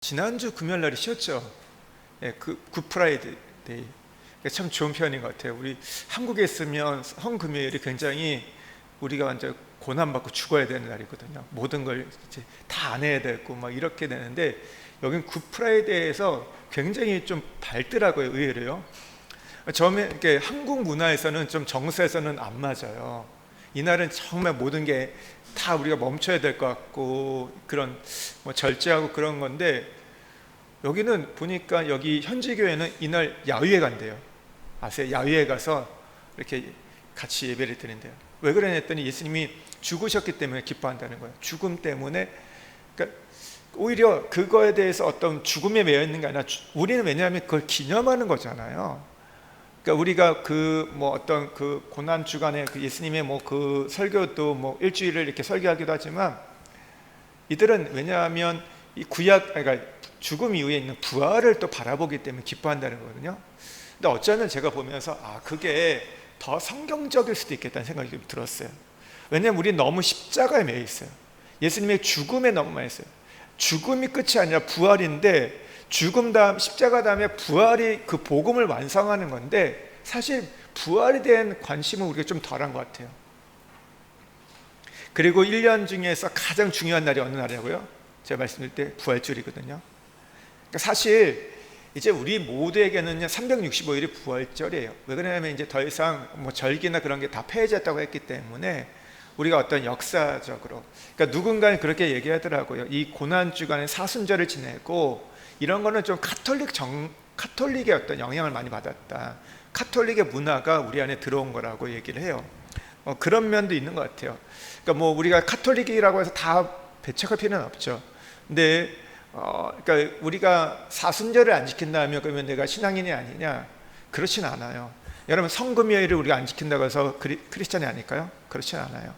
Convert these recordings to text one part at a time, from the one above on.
지난주 금요일날이 쉬었죠. 예, 그 굿프라이데이. 참 좋은 표현인 것 같아요. 우리 한국에 있으면 성금요일이 굉장히 우리가 완전 고난받고 죽어야 되는 날이거든요. 모든 걸 이제 다 안 해야 되고 막 이렇게 되는데, 여긴 굿프라이데이에서 굉장히 좀 밝더라고요. 의외로요. 처음에 이렇게 한국 문화에서는 좀 정서에서는 안 맞아요. 이날은 정말 모든 게 다 우리가 멈춰야 될 것 같고 그런 뭐 절제하고 그런 건데, 여기는 보니까 여기 현지 교회는 이날 야유회 간대요. 아세요? 야유회 가서 이렇게 같이 예배를 드린대요. 왜 그러냐 했더니 예수님이 죽으셨기 때문에 기뻐한다는 거예요. 죽음 때문에. 그러니까 오히려 그거에 대해서 어떤 죽음에 매여 있는 게 아니라, 우리는 왜냐하면 그걸 기념하는 거잖아요. 그러니까 우리가 그 뭐 어떤 그 고난 주간에 그 예수님의 뭐 그 설교도 뭐 일주일을 이렇게 설교하기도 하지만, 이들은 왜냐하면 이 구약, 그러니까 죽음 이후에 있는 부활을 또 바라보기 때문에 기뻐한다는 거거든요. 근데 어쩌면 제가 보면서 그게 더 성경적일 수도 있겠다는 생각이 좀 들었어요. 왜냐하면 우리 너무 십자가에 매여 있어요. 예수님의 죽음에 너무 많이 있어요. 죽음이 끝이 아니라 부활인데, 죽음 다음 십자가 다음에 부활이 그 복음을 완성하는 건데, 사실 부활에 대한 관심은 우리가 좀 덜한 것 같아요. 그리고 1년 중에서 가장 중요한 날이 어느 날이라고요? 제가 말씀드릴 때 부활절이거든요. 그러니까 사실 이제 우리 모두에게는 365일이 부활절이에요. 왜 그러냐면 이제 더 이상 뭐 절기나 그런 게 다 폐해졌다고 했기 때문에, 우리가 어떤 역사적으로, 그러니까 누군가는 그렇게 얘기하더라고요. 이 고난 주간에 사순절을 지내고 이런 거는 좀 카톨릭의 어떤 영향을 많이 받았다. 카톨릭의 문화가 우리 안에 들어온 거라고 얘기를 해요. 그런 면도 있는 것 같아요. 그러니까 뭐 우리가 카톨릭이라고 해서 다 배척할 필요는 없죠. 근데 그러니까 우리가 사순절을 안 지킨다면 그러면 내가 신앙인이 아니냐? 그렇진 않아요. 여러분, 성금요일을 우리가 안 지킨다고 해서 크리스찬이 아닐까요? 그렇진 않아요.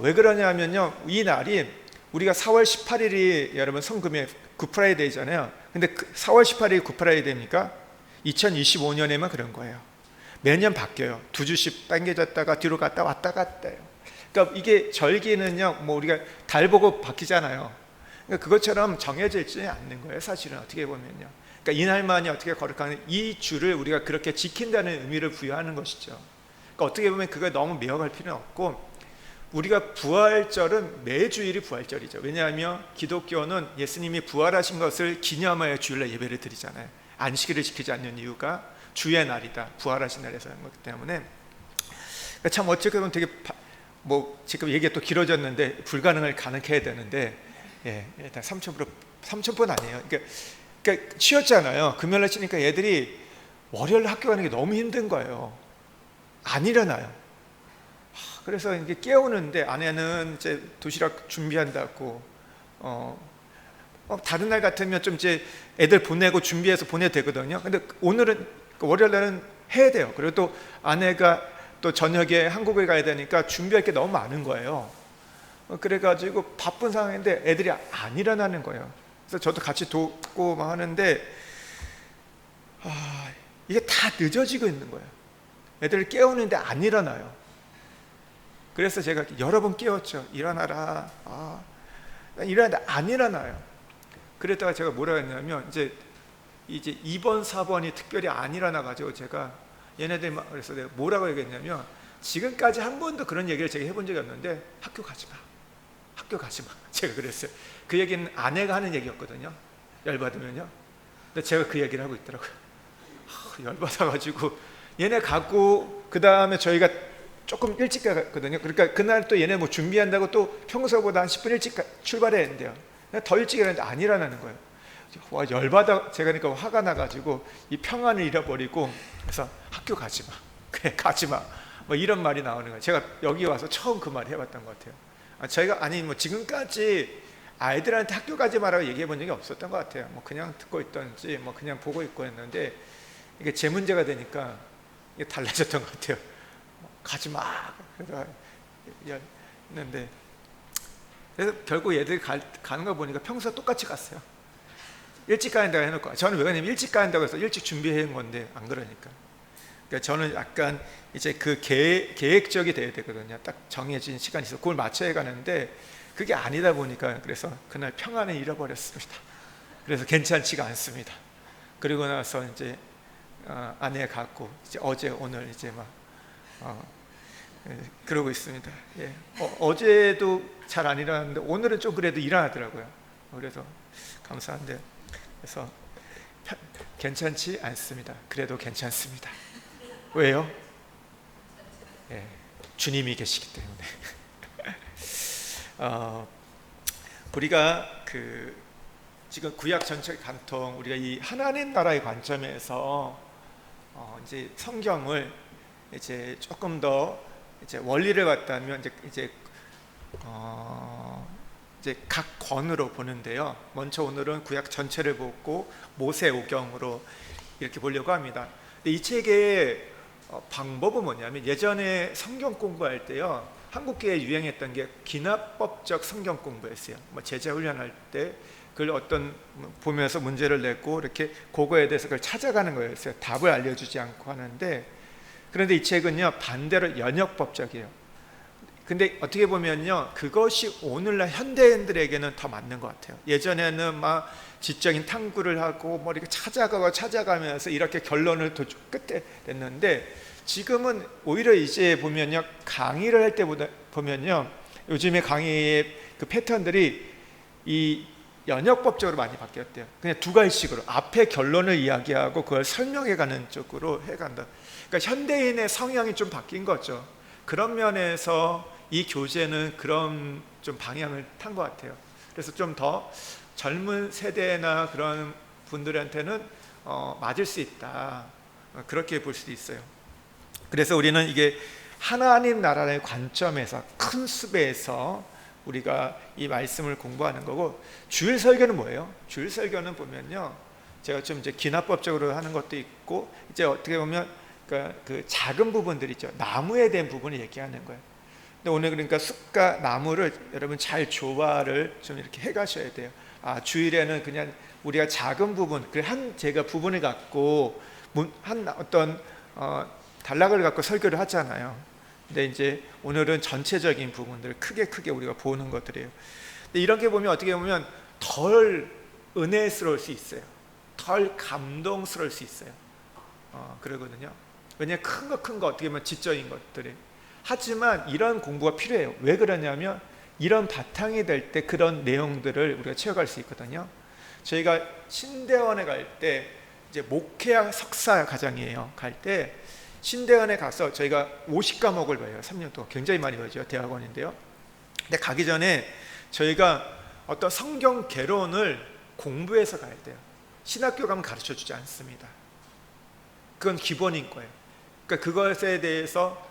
왜 그러냐면요, 이 날이 우리가 4월 18일이 여러분 성금요일 굿프라이데이잖아요. 근데 4월 18일이 굿프라이데이입니까? 2025년에만 그런 거예요. 매년 바뀌어요. 두 주씩 당겨졌다가 뒤로 갔다 왔다 갔다 해요. 그러니까 이게 절기는요, 뭐 우리가 달 보고 바뀌잖아요. 그러니까 그것처럼 정해져 있지 않는 거예요. 사실은 어떻게 보면요. 그러니까 이날만이 어떻게 거룩한 이 주를 우리가 그렇게 지킨다는 의미를 부여하는 것이죠. 그러니까 어떻게 보면 그거 너무 매어갈 필요는 없고, 우리가 부활절은 매주일이 부활절이죠. 왜냐하면 기독교는 예수님이 부활하신 것을 기념하여 주일날 예배를 드리잖아요. 안식일을 지키지 않는 이유가 주의 날이다, 부활하신 날에서 하는 거기 때문에. 그러니까 참 어떻게 보면 되게 뭐 지금 얘기가 또 길어졌는데 불가능을 가능해야 되는데, 일단 3,000분 아니에요. 그러니까 쉬었잖아요. 금요일날 쉬니까 애들이 월요일 학교 가는 게 너무 힘든 거예요. 안 일어나요. 그래서 이게 깨우는데, 아내는 이제 도시락 준비한다고, 다른 날 같으면 좀 이제 애들 보내고 준비해서 보내도 되거든요. 근데 오늘은, 월요일 날은 해야 돼요. 그리고 또 아내가 또 저녁에 한국에 가야 되니까 준비할 게 너무 많은 거예요. 그래가지고 바쁜 상황인데 애들이 안 일어나는 거예요. 그래서 저도 같이 돕고 막 하는데, 이게 다 늦어지고 있는 거예요. 애들을 깨우는데 안 일어나요. 그래서 제가 여러 번 깨웠죠. 일어나라. 일어나는데 안 일어나요. 그랬다가 제가 뭐라 했냐면, 이제 2번, 4번이 특별히 안 일어나가지고 제가 얘네들 그래서 내가 뭐라고 얘기했냐면, 지금까지 한 번도 그런 얘기를 제가 해본 적이 없는데 학교 가지 마. 학교 가지 마. 제가 그랬어요. 그 얘기는 아내가 하는 얘기였거든요. 열받으면요. 근데 제가 그 얘기를 하고 있더라고요. 열받아가지고 얘네 가고, 그 다음에 저희가 조금 일찍 갔거든요. 그러니까 그날 또 얘네 뭐 준비한다고 또 평소보다 한 10분 일찍 출발해야 된대요. 더 일찍 일어났는데 안 일어나는 거예요. 와, 열받아. 제가 그러니까 화가 나가지고 이 평안을 잃어버리고, 그래서 학교 가지 마. 그래, 가지 마. 뭐 이런 말이 나오는 거예요. 제가 여기 와서 처음 그 말 해봤던 것 같아요. 저희가 뭐 지금까지 아이들한테 학교 가지 마라고 얘기해 본 적이 없었던 것 같아요. 뭐 그냥 듣고 있던지 뭐 그냥 보고 있고 했는데, 이게 제 문제가 되니까 이게 달라졌던 것 같아요. 가지 마. 그랬는데, 그래서 결국 얘들이 가는 거 보니까 평소와 똑같이 갔어요. 일찍 가는다고 해놓고, 저는 왜 그러냐면 일찍 가는다고 해서 일찍 준비해 온 건데 안 그러니까. 그러니까 저는 약간 이제 그 계획적이 돼야 되거든요. 딱 정해진 시간이 있어. 그걸 맞춰야 가는데 그게 아니다 보니까, 그래서 그날 평안을 잃어버렸습니다. 그래서 괜찮지가 않습니다. 그리고 나서 이제 아내 갖고 이제 어제 오늘 이제 막 그러고 있습니다. 예. 어제도 잘 안 일어났는데 오늘은 좀 그래도 일어나더라고요. 그래서 감사한데, 그래서 괜찮지 않습니다. 그래도 괜찮습니다. 왜요? 예, 주님이 계시기 때문에. 우리가 지금 구약 전체 간통, 우리가 이 하나님 나라의 관점에서 이제 성경을 이제 조금 더 이제 원리를 갖다면 이제 각 권으로 보는데요. 먼저 오늘은 구약 전체를 보고 모세오경으로 이렇게 보려고 합니다. 근데 이 책의 방법은 뭐냐면, 예전에 성경 공부할 때요, 한국교회에 유행했던 게 기납법적 성경 공부였어요. 뭐 제자 훈련할 때 그걸 어떤 보면서 문제를 내고 이렇게 그거에 대해서 그걸 찾아가는 거였어요. 답을 알려주지 않고 하는데, 그런데 이 책은요 반대로 연역법적이에요. 근데 어떻게 보면요, 그것이 오늘날 현대인들에게는 더 맞는 것 같아요. 예전에는 막 지적인 탐구를 하고 뭐 이렇게 찾아가면서 이렇게 결론을 끝에 냈는데, 지금은 오히려 이제 보면요, 강의를 할 때보다 보면요, 요즘에 강의의 그 패턴들이 이 연역법적으로 많이 바뀌었대요. 그냥 두 가지식으로 앞에 결론을 이야기하고 그걸 설명해가는 쪽으로 해간다. 그러니까 현대인의 성향이 좀 바뀐 거죠. 그런 면에서 이 교재는 그런 좀 방향을 탄 것 같아요. 그래서 좀 더 젊은 세대나 그런 분들한테는 맞을 수 있다, 그렇게 볼 수도 있어요. 그래서 우리는 이게 하나님 나라의 관점에서, 큰 숲에서 우리가 이 말씀을 공부하는 거고, 주일 설교는 뭐예요? 주일 설교는 보면요, 제가 좀 이제 기납법적으로 하는 것도 있고, 이제 어떻게 보면 그 작은 부분들 있죠, 나무에 대한 부분을 얘기하는 거예요. 근데 오늘 그러니까 숲과 나무를 여러분 잘 조화를 좀 이렇게 해가셔야 돼요. 주일에는 그냥 우리가 작은 부분, 제가 부분을 갖고 한 어떤 단락을 갖고 설교를 하잖아요. 근데 이제 오늘은 전체적인 부분들 크게 우리가 보는 것들이에요. 근데 이렇게 보면 어떻게 보면 덜 은혜스러울 수 있어요. 덜 감동스러울 수 있어요. 그러거든요. 왜냐하면 큰 거 어떻게 보면 지적인 것들이. 하지만 이런 공부가 필요해요. 왜 그러냐면 이런 바탕이 될 때 그런 내용들을 우리가 채워갈 수 있거든요. 저희가 신대원에 갈 때 이제 목회학 석사 과정이에요. 갈 때 신대원에 가서 저희가 50과목을 배워요. 3년 동안 굉장히 많이 배우죠. 대학원인데요. 근데 가기 전에 저희가 어떤 성경 개론을 공부해서 가야 돼요. 신학교 가면 가르쳐주지 않습니다. 그건 기본인 거예요. 그러니까 그것에 대해서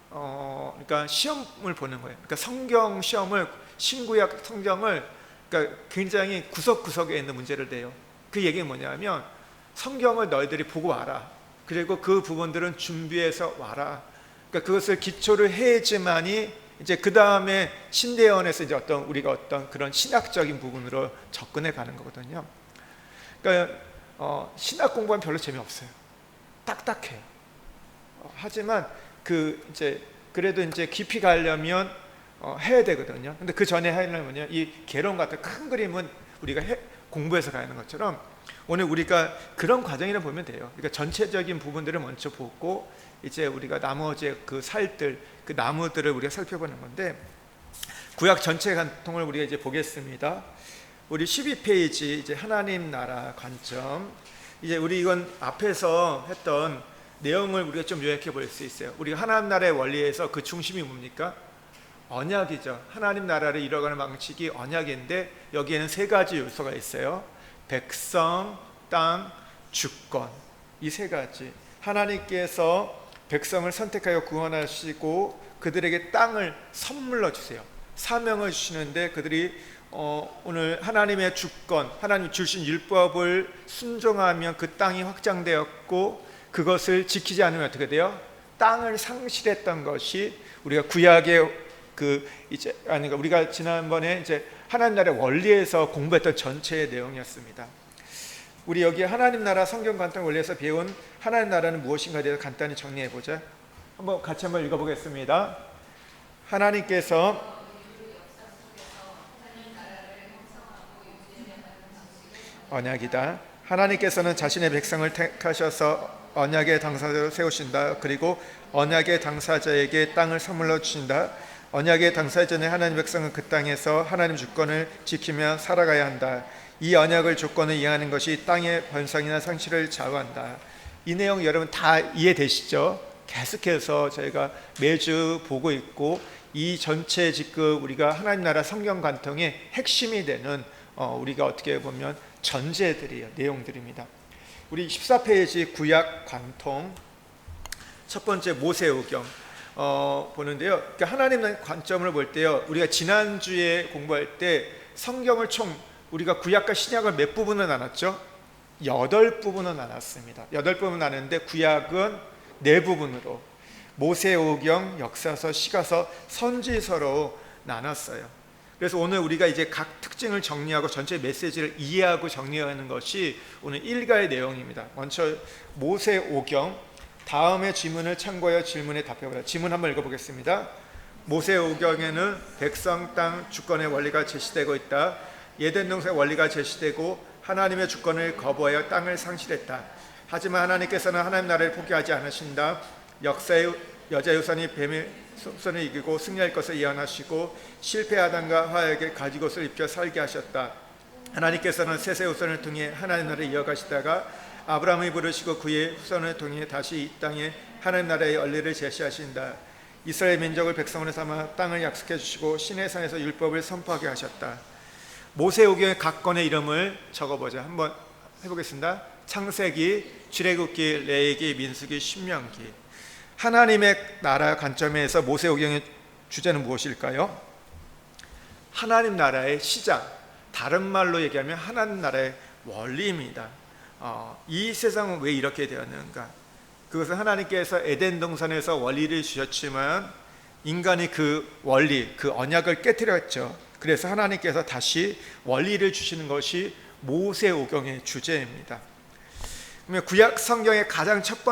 그러니까 시험을 보는 거예요. 그러니까 성경 시험을, 신구약 성경을 그러니까 굉장히 구석구석에 있는 문제를 내요. 그 얘기는 뭐냐면, 성경을 너희들이 보고 와라. 그리고 그 부분들은 준비해서 와라. 그러니까 그것을 기초를 해야지만이 이제 그 다음에 신대원에서 이제 우리가 어떤 그런 신학적인 부분으로 접근해 가는 거거든요. 그러니까 신학 공부하면 별로 재미없어요. 딱딱해요. 하지만 그래도 이제 깊이 가려면 해야 되거든요. 근데 그 전에 하려면 이 개론 같은 큰 그림은 우리가 공부해서 가는 것처럼 오늘 우리가 그런 과정이라 보면 돼요. 그러니까 전체적인 부분들을 먼저 보고 이제 우리가 나머지 그 살들, 그 나무들을 우리가 살펴보는 건데, 구약 전체 관통을 우리가 이제 보겠습니다. 우리 12페이지 이제 하나님 나라 관점. 이제 우리 이건 앞에서 했던 내용을 우리가 좀 요약해 볼 수 있어요. 우리가 하나님 나라의 원리에서 그 중심이 뭡니까? 언약이죠. 하나님 나라를 이뤄가는 방식이 언약인데, 여기에는 세 가지 요소가 있어요. 백성, 땅, 주권. 이 세 가지. 하나님께서 백성을 선택하여 구원하시고 그들에게 땅을 선물로 주세요. 사명을 주시는데, 그들이 오늘 하나님의 주권, 하나님 주신 율법을 순종하면 그 땅이 확장되었고, 그것을 지키지 않으면 어떻게 돼요? 땅을 상실했던 것이 우리가 구약의 우리가 지난번에 이제 하나님 나라의 원리에서 공부했던 전체의 내용이었습니다. 우리 여기 하나님 나라 성경 관통 원리에서 배운 하나님 나라는 무엇인가에 대해서 간단히 정리해 보자. 같이 한번 읽어보겠습니다. 하나님께서 언약이다. 하나님께서는 자신의 백성을 택하셔서 언약의 당사자로 세우신다. 그리고 언약의 당사자에게 땅을 선물로 주신다. 언약의 당사자는 하나님 백성은 그 땅에서 하나님 주권을 지키며 살아가야 한다. 이 언약을 조건을 이해하는 것이 땅의 번성이나 상실을 좌우한다. 이 내용 여러분 다 이해되시죠? 계속해서 저희가 매주 보고 있고 이 전체 지금 우리가 하나님 나라 성경 관통의 핵심이 되는 우리가 어떻게 보면 전제들이에요. 내용들입니다. 우리 14페이지 구약 관통 첫 번째 모세오경 보는데요. 그러니까 하나님의 관점을 볼 때요. 우리가 지난주에 공부할 때 성경을 총 우리가 구약과 신약을 몇 부분을 나눴죠? 8부분을 나눴습니다. 8부분 나눴는데 구약은 4부분으로 모세오경, 역사서, 시가서, 선지서로 나눴어요. 그래서 오늘 우리가 이제 각 특징을 정리하고 전체 메시지를 이해하고 정리하는 것이 오늘 일가의 내용입니다. 먼저 모세오경, 다음의 지문을 참고하여 질문에 답해보라. 지문 한번 읽어보겠습니다. 모세오경에는 백성 땅 주권의 원리가 제시되고 있다. 에덴 동산의 원리가 제시되고 하나님의 주권을 거부하여 땅을 상실했다. 하지만 하나님께서는 하나님 나라를 포기하지 않으신다. 역사의 여자 유선이 뱀의 손을 이기고 승리할 것을 예언하시고 실패 아담과 하와에게 가지 옷을 입혀 살게 하셨다. 하나님께서는 셋의 후손을 통해 하나님 나라를 이어가시다가 아브라함을 부르시고 그의 후손을 통해 다시 이 땅에 하나님 나라의 원리를 제시하신다. 이스라엘 민족을 백성으로 삼아 땅을 약속해 주시고 시내산에서 율법을 선포하게 하셨다. 모세오경의 각 건의 이름을 적어보자. 한번 해보겠습니다. 창세기, 출애굽기, 레위기, 민수기, 신명기. 하나님의 나라 관점에서 모세오경의 주제는 무엇일까요? 하나님 나라의 시작, 다른 말로 얘기하면 하나님 나라의 원리입니다. 이 세상은 왜 이렇게 되었는가? 그것은 하나님께서 에덴 동산에서 원리를 주셨지만 인간이 그 원리, 그 언약을 깨뜨렸죠. 그래서 하나님께서 다시 원리를 주시는 것이 모세오경의 주제입니다. 그러면 구약 성경의 가장 첫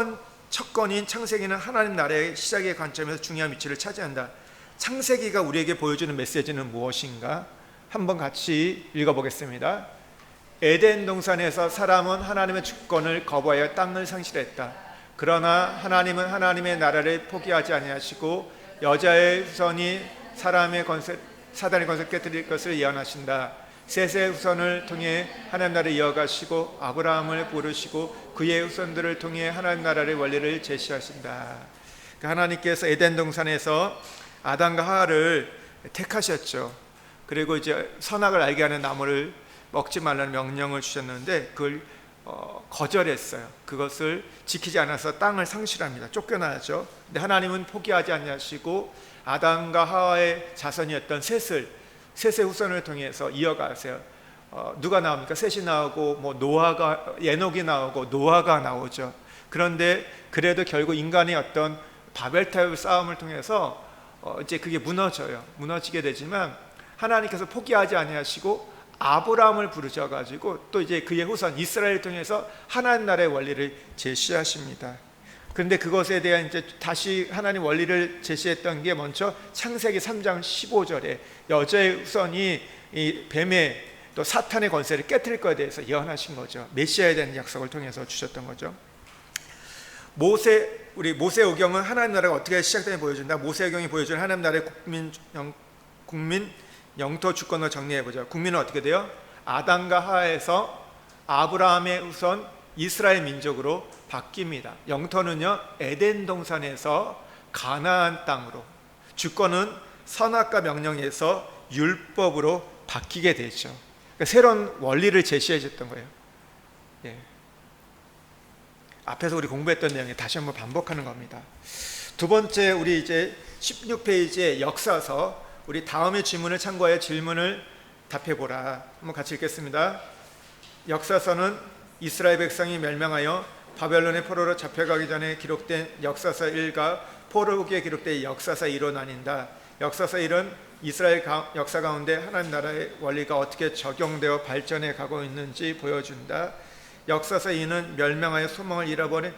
건인 창세기는 하나님 나라의 시작의 관점에서 중요한 위치를 차지한다. 창세기가 우리에게 보여주는 메시지는 무엇인가? 한번 같이 읽어보겠습니다. 에덴 동산에서 사람은 하나님의 주권을 거부하여 땅을 상실했다. 그러나 하나님은 하나님의 나라를 포기하지 아니하시고 여자의 후손이 사단의 권세를 깨뜨릴 것을 예언하신다. 셋의 후손을 통해 하나님 나라를 이어가시고 아브라함을 부르시고 그의 후손들을 통해 하나님 나라의 원리를 제시하신다. 하나님께서 에덴 동산에서 아담과 하와를 택하셨죠. 그리고 이제 선악을 알게 하는 나무를 먹지 말라는 명령을 주셨는데 그걸 거절했어요. 그것을 지키지 않아서 땅을 상실합니다. 쫓겨나죠. 근데 하나님은 포기하지 않으시고 아담과 하와의 자손이었던 셋의 후손을 통해서 이어가세요. 누가 나옵니까? 셋이 나오고 뭐 노아가, 에녹이 나오고 노아가 나오죠. 그런데 그래도 결국 인간의 어떤 바벨탑 싸움을 통해서 이제 그게 무너지게 되지만 하나님께서 포기하지 아니하시고 아브라함을 부르셔가지고 또 이제 그의 후손 이스라엘을 통해서 하나님 나라의 원리를 제시하십니다. 그런데 그것에 대한 이제 다시 하나님 원리를 제시했던 게 먼저 창세기 3장 15절에 여자의 후손이 이 뱀의 또 사탄의 권세를 깨뜨릴 것에 대해서 예언하신 거죠. 메시아에 대한 약속을 통해서 주셨던 거죠. 우리 모세오경은 하나님 나라가 어떻게 시작되는지 보여준다. 모세오경이 보여주는 하나님 나라의 국민 영토 주권을 정리해보자. 국민은 어떻게 돼요? 아담과 하와에서 아브라함의 후손 이스라엘 민족으로 바뀝니다. 영토는요 에덴 동산에서 가나안 땅으로, 주권은 선악과 명령에서 율법으로 바뀌게 되죠. 그러니까 새로운 원리를 제시해 줬던 거예요. 예. 앞에서 우리 공부했던 내용이 다시 한번 반복하는 겁니다. 두 번째, 우리 이제 16페이지의 역사서, 우리 다음의 질문을 참고하여 질문을 답해보라. 한번 같이 읽겠습니다. 역사서는 이스라엘 백성이 멸망하여 바벨론의 포로로 잡혀가기 전에 기록된 역사서 1과 포로기에 기록된 역사서 2로 나뉜다. 역사서 1은 이스라엘 역사 가운데 하나님 나라의 원리가 어떻게 적용되어 발전해 가고 있는지 보여준다. 역사서 2는 멸망하여 소망을 잃어버린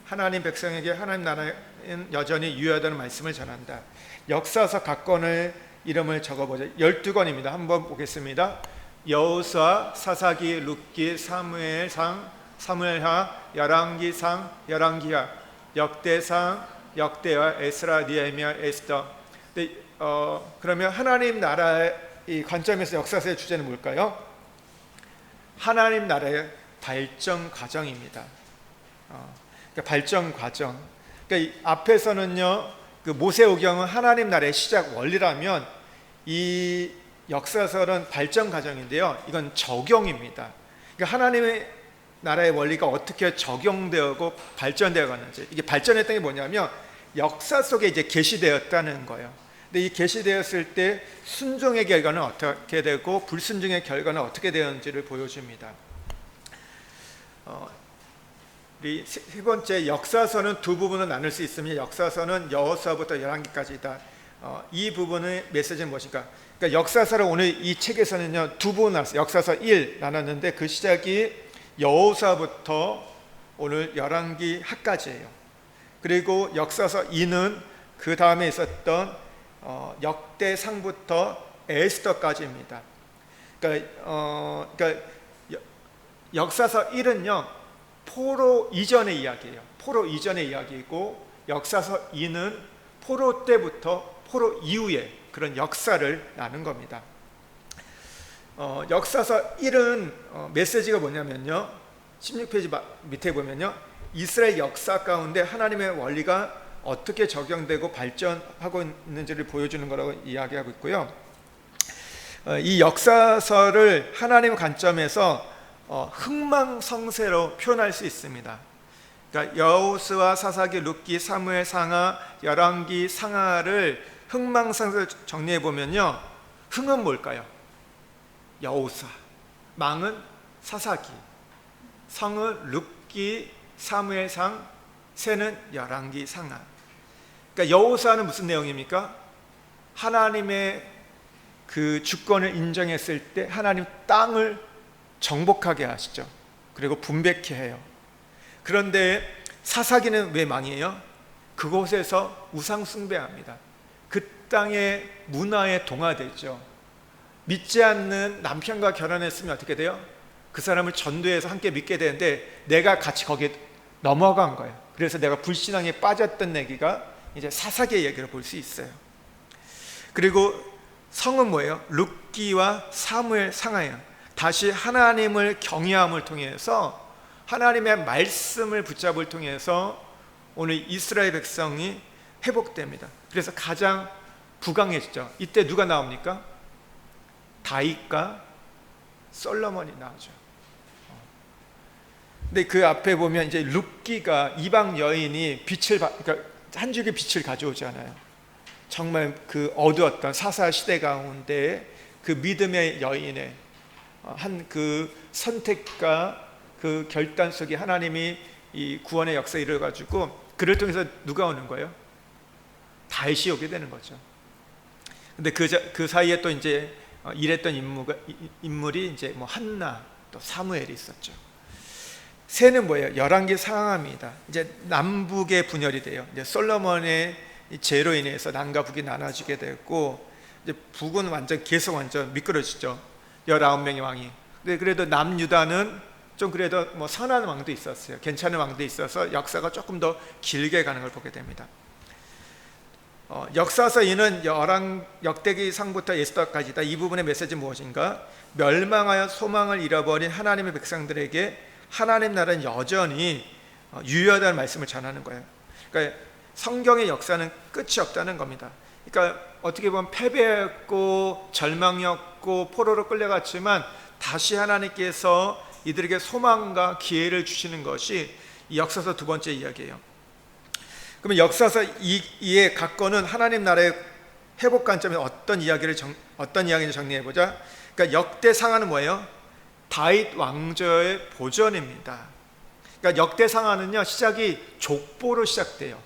하나님 백성에게 하나님 나라는 여전히 유효하다는 말씀을 전한다. 역사서 각 건을 이름을 적어보자. 12권입니다. 한번 보겠습니다. 여호수아, 사사기, 룻기, 사무엘상, 사무엘하, 열왕기상, 열왕기하, 역대상, 역대하, 에스라, 니에미야, 에스더. 그러면 하나님 나라의 이 관점에서 역사서의 주제는 뭘까요? 하나님 나라의 발전 과정입니다. 그러니까 발전 과정. 그러니까 이 앞에서는요, 그 모세오경은 하나님 나라의 시작 원리라면 이 역사서는 발전 과정인데요. 이건 적용입니다. 그러니까 하나님의 나라의 원리가 어떻게 적용되고 발전되어 갔는지, 이게 발전했던 게 뭐냐면 역사 속에 이제 계시되었다는 거예요. 근데 이 계시되었을 때 순종의 결과는 어떻게 되고 불순종의 결과는 어떻게 되었는지를 보여줍니다. 우리 세 번째, 역사서는 두 부분으로 나눌 수 있으며 역사서는 여호수아부터 열왕기까지다. 이 부분의 메시지는 무엇인가? 그러니까 역사서를 오늘 이 책에서는요 두 부분 나눴어요. 역사서 1 나눴는데 그 시작이 여호수아부터 오늘 열왕기하까지예요. 그리고 역사서 2는 그 다음에 있었던 역대상부터 에스더까지입니다. 그러니까 역사서 1은요 포로 이전의 이야기예요. 포로 이전의 이야기이고 역사서 2는 포로 때부터 포로 이후의 그런 역사를 나눈 겁니다. 역사서 1은 메시지가 뭐냐면요, 16페이지 밑에 보면요, 이스라엘 역사 가운데 하나님의 원리가 어떻게 적용되고 발전하고 있는지를 보여주는 거라고 이야기하고 있고요. 이 역사서를 하나님의 관점에서 흥망성쇠로 표현할 수 있습니다. 그러니까 여호수아, 사사기, 룻기, 사무엘, 상하, 열왕기, 상하를 흥망성쇠로 정리해 보면요, 흥은 뭘까요? 여호수아, 망은 사사기, 성은 룻기, 사무엘상, 새는 열왕기, 상하. 그러니까 여호수아는 무슨 내용입니까? 하나님의 그 주권을 인정했을 때 하나님 땅을 정복하게 하시죠. 그리고 분배케 해요. 그런데 사사기는 왜 망이에요? 그곳에서 우상 숭배합니다. 그 땅의 문화에 동화되죠. 믿지 않는 남편과 결혼했으면 어떻게 돼요? 그 사람을 전도해서 함께 믿게 되는데 내가 같이 거기에 넘어간 거예요. 그래서 내가 불신앙에 빠졌던 얘기가 이제 사사기의 얘기를 볼 수 있어요. 그리고 성은 뭐예요? 룻기와 사무엘, 상하예요. 다시 하나님을 경외함을 통해서 하나님의 말씀을 붙잡을 통해서 오늘 이스라엘 백성이 회복됩니다. 그래서 가장 부강해지죠. 이때 누가 나옵니까? 다윗과 솔로몬이 나오죠. 근데 그 앞에 보면 이제 룻기가 이방 여인이 그러니까 한 줄기 빛을 가져오잖아요. 정말 그 어두웠던 사사 시대 가운데 그 믿음의 여인의 한 그 선택과 그 결단 속에 하나님이 이 구원의 역사에 이르가지고 그를 통해서 누가 오는 거예요? 다윗이 오게 되는 거죠. 근데 그 사이에 또 이제 일했던 인물이 이제 뭐 한나, 또 사무엘이 있었죠. 새는 뭐예요? 열왕기 상하입니다. 이제 남북의 분열이 돼요. 이제 솔로몬의 죄로 인해서 남과 북이 나눠지게 되고 이제 북은 계속 완전 미끄러지죠. 19명의 왕이. 근데 그래도 남유다는 좀 그래도 뭐 선한 왕도 있었어요. 괜찮은 왕도 있어서 역사가 조금 더 길게 가는 걸 보게 됩니다. 역사서 2는 역대기상부터 에스더까지다. 이 부분의 메시지는 무엇인가? 멸망하여 소망을 잃어버린 하나님의 백성들에게 하나님 나라는 여전히 유효하다는 말씀을 전하는 거예요. 그러니까 성경의 역사는 끝이 없다는 겁니다. 그러니까 어떻게 보면 패배했고 절망이었고 포로로 끌려갔지만 다시 하나님께서 이들에게 소망과 기회를 주시는 것이 이 역사서 두 번째 이야기예요. 그러면 역사서 2의 각권은 하나님 나라의 회복 관점에 어떤 이야기인지 정리해 보자. 그러니까 역대상하는 뭐예요? 다윗 왕조의 보존입니다. 그러니까 역대상하는요 시작이 족보로 시작돼요.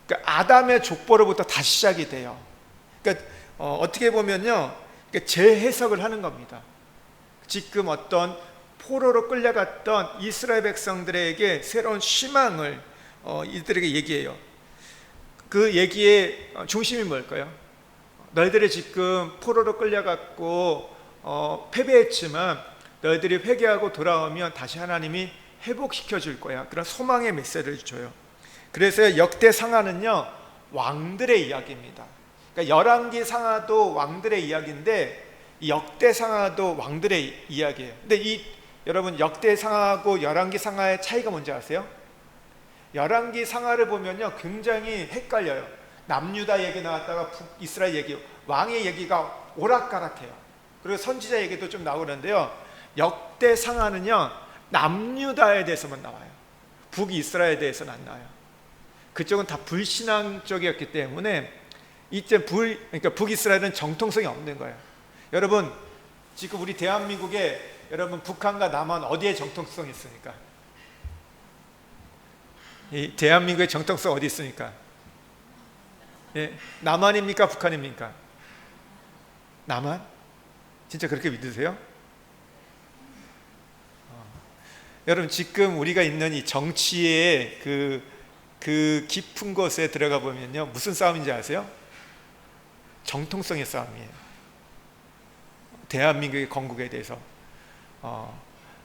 그러니까 아담의 족보로부터 다시 시작이 돼요. 그러니까 어떻게 보면요 재해석을 하는 겁니다. 지금 어떤 포로로 끌려갔던 이스라엘 백성들에게 새로운 희망을 이들에게 얘기해요. 그 얘기의 중심이 뭘까요? 너희들이 지금 포로로 끌려갔고 패배했지만 너희들이 회개하고 돌아오면 다시 하나님이 회복시켜 줄 거야. 그런 소망의 메시지를 줘요. 그래서 역대 상하는요 왕들의 이야기입니다. 그러니까 열왕기 상하도 왕들의 이야기인데 이 역대 상하도 왕들의 이야기예요. 근데 여러분 역대 상하고 열왕기 상하의 차이가 뭔지 아세요? 열왕기 상하를 보면요 굉장히 헷갈려요. 남유다 얘기 나왔다가 북이스라엘 얘기, 왕의 얘기가 오락가락해요. 그리고 선지자 얘기도 좀 나오는데요, 역대 상하는요 남유다에 대해서만 나와요. 북이스라엘에 대해서는 안 나와요. 그쪽은 다 불신앙 쪽이었기 때문에 이제 그러니까 북이스라엘은 정통성이 없는 거예요. 여러분 지금 우리 대한민국에 여러분 북한과 남한 어디에 정통성이 있습니까? 이 대한민국의 정통성 어디 있습니까? 예, 남한입니까? 북한입니까? 남한? 진짜 그렇게 믿으세요? 여러분 지금 우리가 있는 이 정치의 그 깊은 곳에 들어가 보면요 무슨 싸움인지 아세요? 정통성의 싸움이에요. 대한민국의 건국에 대해서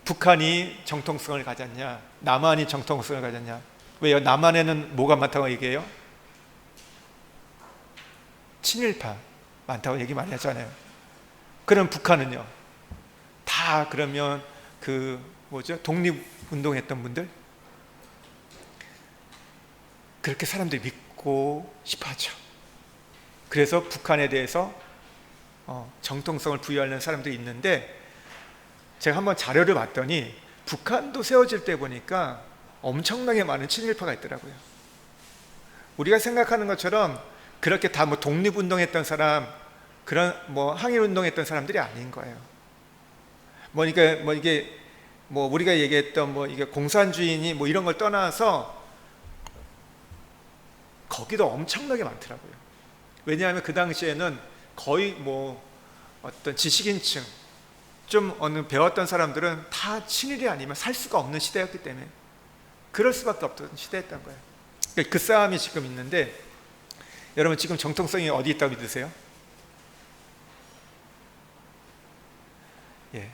북한이 정통성을 가졌냐, 남한이 정통성을 가졌냐. 왜요? 남한에는 뭐가 많다고 얘기해요? 친일파 많다고 얘기 많이 하잖아요. 그럼 북한은요? 다 그러면 독립운동했던 분들? 그렇게 사람들이 믿고 싶어 하죠. 그래서 북한에 대해서 정통성을 부여하는 사람들이 있는데, 제가 한번 자료를 봤더니 북한도 세워질 때 보니까 엄청나게 많은 친일파가 있더라고요. 우리가 생각하는 것처럼 그렇게 다 독립운동했던 사람, 그런 항일운동했던 사람들이 아닌 거예요. 이게 우리가 얘기했던 이게 공산주의니 이런 걸 떠나서 거기도 엄청나게 많더라고요. 왜냐하면 그 당시에는 거의 어떤 지식인층, 좀 배웠던 사람들은 다 친일이 아니면 살 수가 없는 시대였기 때문에 그럴 수밖에 없던 시대였던 거예요. 그 싸움이 지금 있는데, 여러분 지금 정통성이 어디 있다고 믿으세요? 예,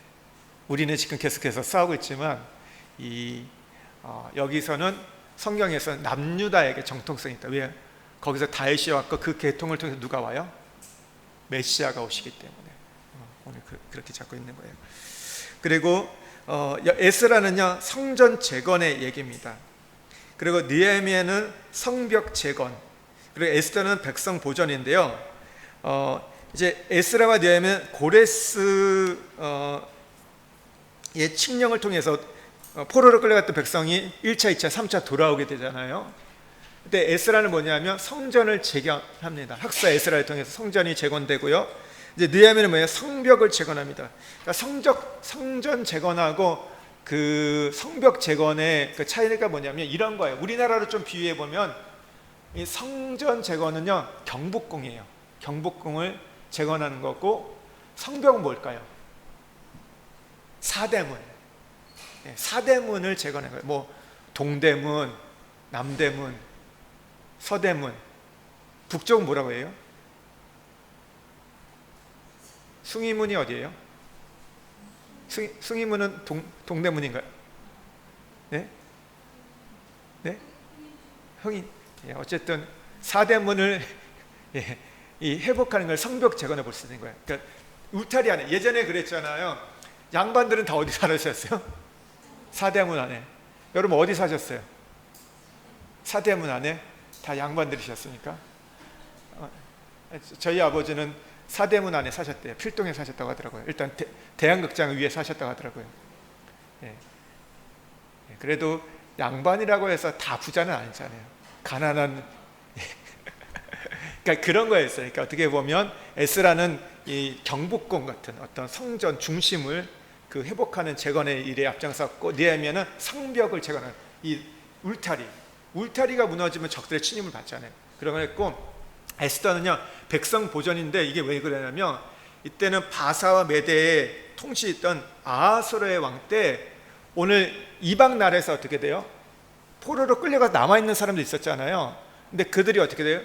우리는 지금 계속해서 싸우고 있지만 여기서는 성경에서는 남유다에게 정통성이 있다. 왜? 거기서 다윗이 왔고 그 계통을 통해서 누가 와요? 메시아가 오시기 때문에 오늘 그렇게 잡고 있는 거예요. 그리고 에스라는요 성전 재건의 얘기입니다. 그리고 느헤미야는 성벽 재건, 그리고 에스더는 백성 보전인데요. 이제 에스라와 느헤미야는 고레스의 칙령을 통해서 포로로 끌려갔던 백성이 1차, 2차, 3차 돌아오게 되잖아요. 근데 에스라는 뭐냐면 성전을 재건합니다. 학사 에스라를 통해서 성전이 재건되고요. 이제 느헤미야는 뭐예요? 성벽을 재건합니다. 그러니까 성전 재건하고 그 성벽 재건의 그 차이가 뭐냐면 이런 거예요. 우리나라로 좀 비유해 보면 이 성전 재건은요 경복궁이에요. 경복궁을 재건하는 거고, 성벽은 뭘까요? 사대문. 사대문을 재건한 거예요. 동대문, 남대문, 서대문. 북쪽은 뭐라고 해요? 숭이문이 어디예요? 숭이문은 동대문인가요? 네? 네? 흥인. 어쨌든 사대문을 이 회복하는 걸 성벽 재건해 볼 수 있는 거예요. 그러니까 울타리 안에, 예전에 그랬잖아요. 양반들은 다 어디 살았었어요? 사대문 안에. 여러분 어디 사셨어요? 사대문 안에 다 양반들이셨습니까? 저희 아버지는 사대문 안에 사셨대요. 필동에 사셨다고 하더라고요. 일단 대한극장 위에 사셨다고 하더라고요. 그래도 양반이라고 해서 다 부자는 아니잖아요. 가난한 그러니까 그런 거였어요. 그러니까 어떻게 보면 에스라는 이 경복궁 같은 어떤 성전 중심을 회복하는 재건의 일에 앞장섰고, 느헤미야는 성벽을 재건하는 이 울타리가 무너지면 적들의 침입을 받잖아요. 그런 걸 했고, 에스더는요 백성 보전인데, 이게 왜 그러냐면 이때는 바사와 메대에 통치했던 아하수르의 왕 때 오늘 이방 나라에서 어떻게 돼요? 포로로 끌려가서 남아있는 사람도 있었잖아요. 근데 그들이 어떻게 돼요?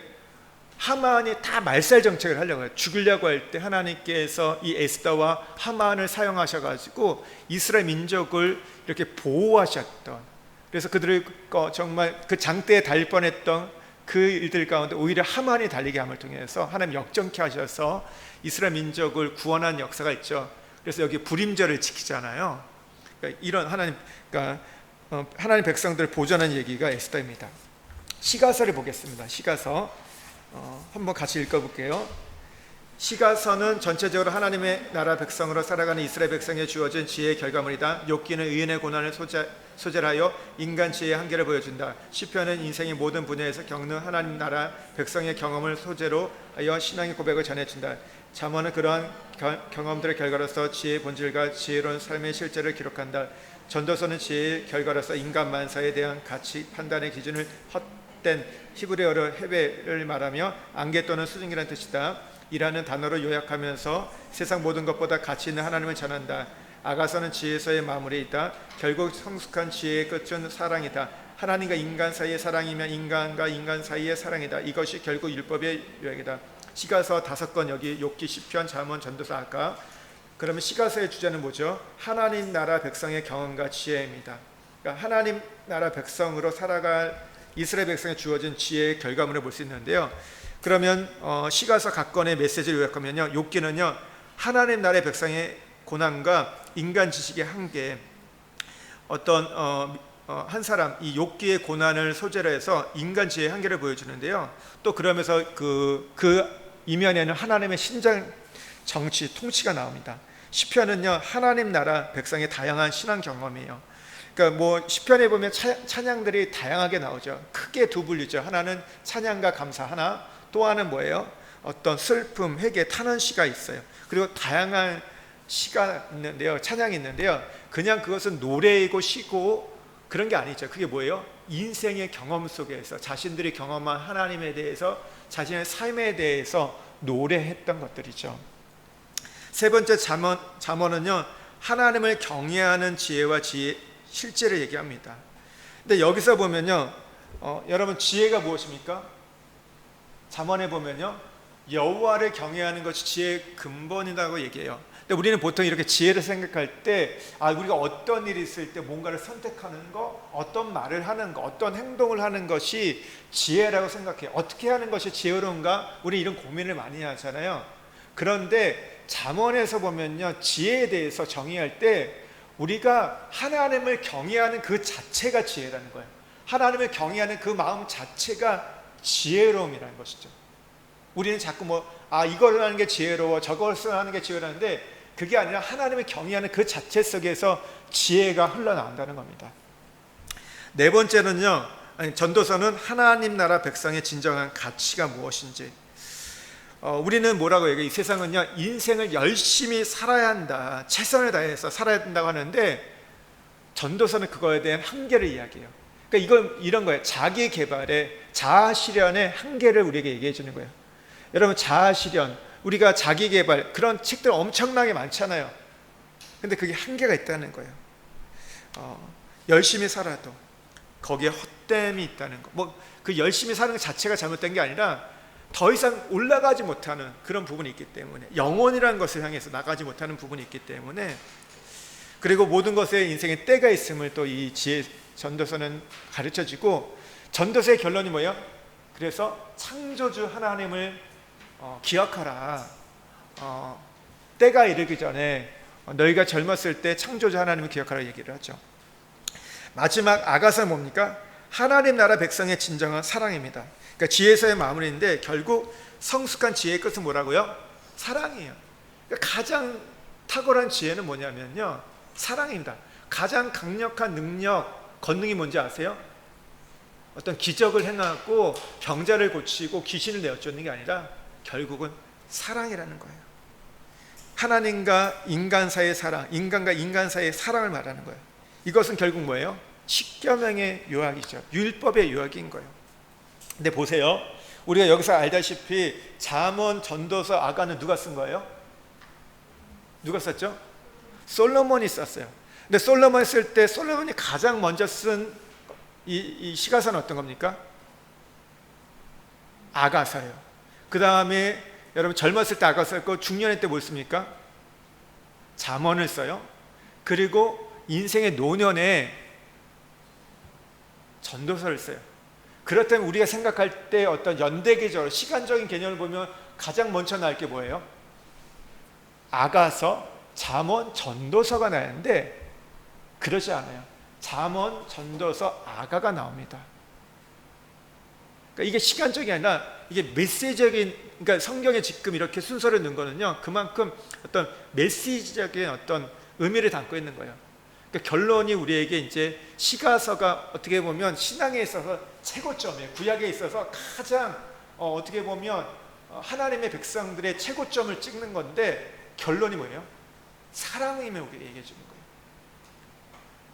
하만이 다 말살 정책을 하려고 해요. 죽이려고 할 때 하나님께서 이 에스더와 하만을 사용하셔가지고 이스라엘 민족을 이렇게 보호하셨던, 그래서 그들을 정말 그 장대에 달릴 뻔했던 그 일들 가운데 오히려 하만이 달리게 함을 통해서 하나님 역정케 하셔서 이스라엘 민족을 구원한 역사가 있죠. 그래서 여기 불임절을 지키잖아요. 그러니까 이런 하나님 백성들을 보존하는 얘기가 에스더입니다. 시가서를 보겠습니다. 시가서 한번 같이 읽어볼게요. 시가서는 전체적으로 하나님의 나라 백성으로 살아가는 이스라엘 백성에 주어진 지혜의 결과물이다. 욥기는 의인의 고난을 소재하여 인간 지혜의 한계를 보여준다. 시편은 인생의 모든 분야에서 겪는 하나님 나라 백성의 경험을 소재로 하여 신앙의 고백을 전해준다. 잠언은 그러한 경험들의 결과로서 지혜의 본질과 지혜로운 삶의 실제를 기록한다. 전도서는 지혜의 결과로서 인간 만사에 대한 가치 판단의 기준을 헛된 히브리어로 헤베를 말하며 안개 또는 수증기라는 뜻이다. 이라는 단어로 요약하면서 세상 모든 것보다 가치 있는 하나님을 전한다. 아가서는 지혜서의 마무리이다. 결국 성숙한 지혜의 끝은 사랑이다. 하나님과 인간 사이의 사랑이면 인간과 인간 사이의 사랑이다. 이것이 결국 율법의 요약이다. 시가서 5권, 여기 욥기, 시편, 잠언, 전도서. 아까 그러면 시가서의 주제는 뭐죠? 하나님 나라 백성의 경험과 지혜입니다. 그러니까 하나님 나라 백성으로 살아갈 이스라엘 백성에 주어진 지혜의 결과물을 볼 수 있는데요. 그러면 시가서 각 건의 메시지를 요약하면요, 욥기는요 하나님 나라의 백성의 고난과 인간 지식의 한계, 어떤 한 사람 이 욥기의 고난을 소재로 해서 인간 지혜의 한계를 보여주는데요. 또 그러면서 그 이면에는 하나님의 신장 정치 통치가 나옵니다. 시편은요 하나님 나라 백성의 다양한 신앙 경험이에요. 그러니까 뭐 시편에 보면 찬양들이 다양하게 나오죠. 크게 두 분류죠. 하나는 찬양과 감사 하나, 또 하나는 뭐예요? 어떤 슬픔, 회개, 탄원 시가 있어요. 그리고 다양한 시가 있는데요, 찬양이 있는데요, 그냥 그것은 노래이고 시고 그런 게 아니죠. 그게 뭐예요? 인생의 경험 속에서 자신들이 경험한 하나님에 대해서, 자신의 삶에 대해서 노래했던 것들이죠. 세 번째 잠언은요 하나님을 경외하는 지혜와 지혜 실제를 얘기합니다. 근데 여기서 보면요, 여러분 지혜가 무엇입니까? 잠언에 보면요 여호와를 경외하는 것이 지혜의 근본이라고 얘기해요. 근데 우리는 보통 이렇게 지혜를 생각할 때 우리가 어떤 일이 있을 때 뭔가를 선택하는 거, 어떤 말을 하는 거, 어떤 행동을 하는 것이 지혜라고 생각해요. 어떻게 하는 것이 지혜로운가? 우리 이런 고민을 많이 하잖아요. 그런데 잠언에서 보면요 지혜에 대해서 정의할 때 우리가 하나님을 경외하는 그 자체가 지혜라는 거예요. 하나님을 경외하는 그 마음 자체가 지혜로움이라는 것이죠. 우리는 자꾸 이걸 하는 게 지혜로워, 저것을 하는 게 지혜로운데 그게 아니라 하나님을 경외하는 그 자체 속에서 지혜가 흘러나온다는 겁니다. 네 번째는요, 전도서는 하나님 나라 백성의 진정한 가치가 무엇인지, 우리는 뭐라고 얘기해요? 이 세상은요 인생을 열심히 살아야 한다, 최선을 다해서 살아야 된다고 하는데 전도서는 그거에 대한 한계를 이야기해요. 그러니까 이런 거예요. 자기 개발의, 자아 실현의 한계를 우리에게 얘기해 주는 거예요. 여러분 자아 실현, 우리가 자기 개발 그런 책들 엄청나게 많잖아요. 근데 그게 한계가 있다는 거예요. 열심히 살아도 거기에 헛됨이 있다는 거. 그 열심히 사는 것 자체가 잘못된 게 아니라 더 이상 올라가지 못하는 그런 부분이 있기 때문에, 영혼이라는 것을 향해서 나가지 못하는 부분이 있기 때문에, 그리고 모든 것에 인생에 때가 있음을 또 이 지혜 전도서는 가르쳐주고, 전도서의 결론이 뭐예요? 그래서 창조주 하나님을 기억하라. 때가 이르기 전에 너희가 젊었을 때 창조주 하나님을 기억하라 얘기를 하죠. 마지막 아가서는 뭡니까? 하나님 나라 백성의 진정한 사랑입니다. 그러니까 지혜서의 마무리인데 결국 성숙한 지혜의 끝은 뭐라고요? 사랑이에요. 그러니까 가장 탁월한 지혜는 뭐냐면요, 사랑입니다. 가장 강력한 능력, 권능이 뭔지 아세요? 어떤 기적을 행하고 병자를 고치고 귀신을 내어쫓는 게 아니라 결국은 사랑이라는 거예요. 하나님과 인간 사이의 사랑, 인간과 인간 사이의 사랑을 말하는 거예요. 이것은 결국 뭐예요? 십계명의 요약이죠. 율법의 요약인 거예요. 근데 보세요, 우리가 여기서 알다시피 잠언, 전도서, 아가는 누가 쓴 거예요? 누가 썼죠? 솔로몬이 썼어요. 근데 솔로몬이 쓸 때 솔로몬이 가장 먼저 쓴 이 시가서는 어떤 겁니까? 아가서예요. 그 다음에 여러분 젊었을 때 아까 썼고 중년의 때 뭘 씁니까? 잠언을 써요. 그리고 인생의 노년에 전도서를 써요. 그렇다면 우리가 생각할 때 어떤 연대계절, 시간적인 개념을 보면 가장 먼저 나올 게 뭐예요? 아가서, 잠언, 전도서가 나는데 그러지 않아요. 잠언, 전도서, 아가가 나옵니다. 그러니까 이게 시간적이 아니라 이게 메시지적인, 그러니까 성경에 지금 이렇게 순서를 넣은 거는요, 그만큼 어떤 메시지적인 어떤 의미를 담고 있는 거예요. 그러니까 결론이 우리에게 이제 시가서가 어떻게 보면 신앙에 있어서 최고점이에요. 구약에 있어서 가장 어떻게 보면 하나님의 백성들의 최고점을 찍는 건데 결론이 뭐예요? 사랑임을 우리에게 얘기해 주는 거예요.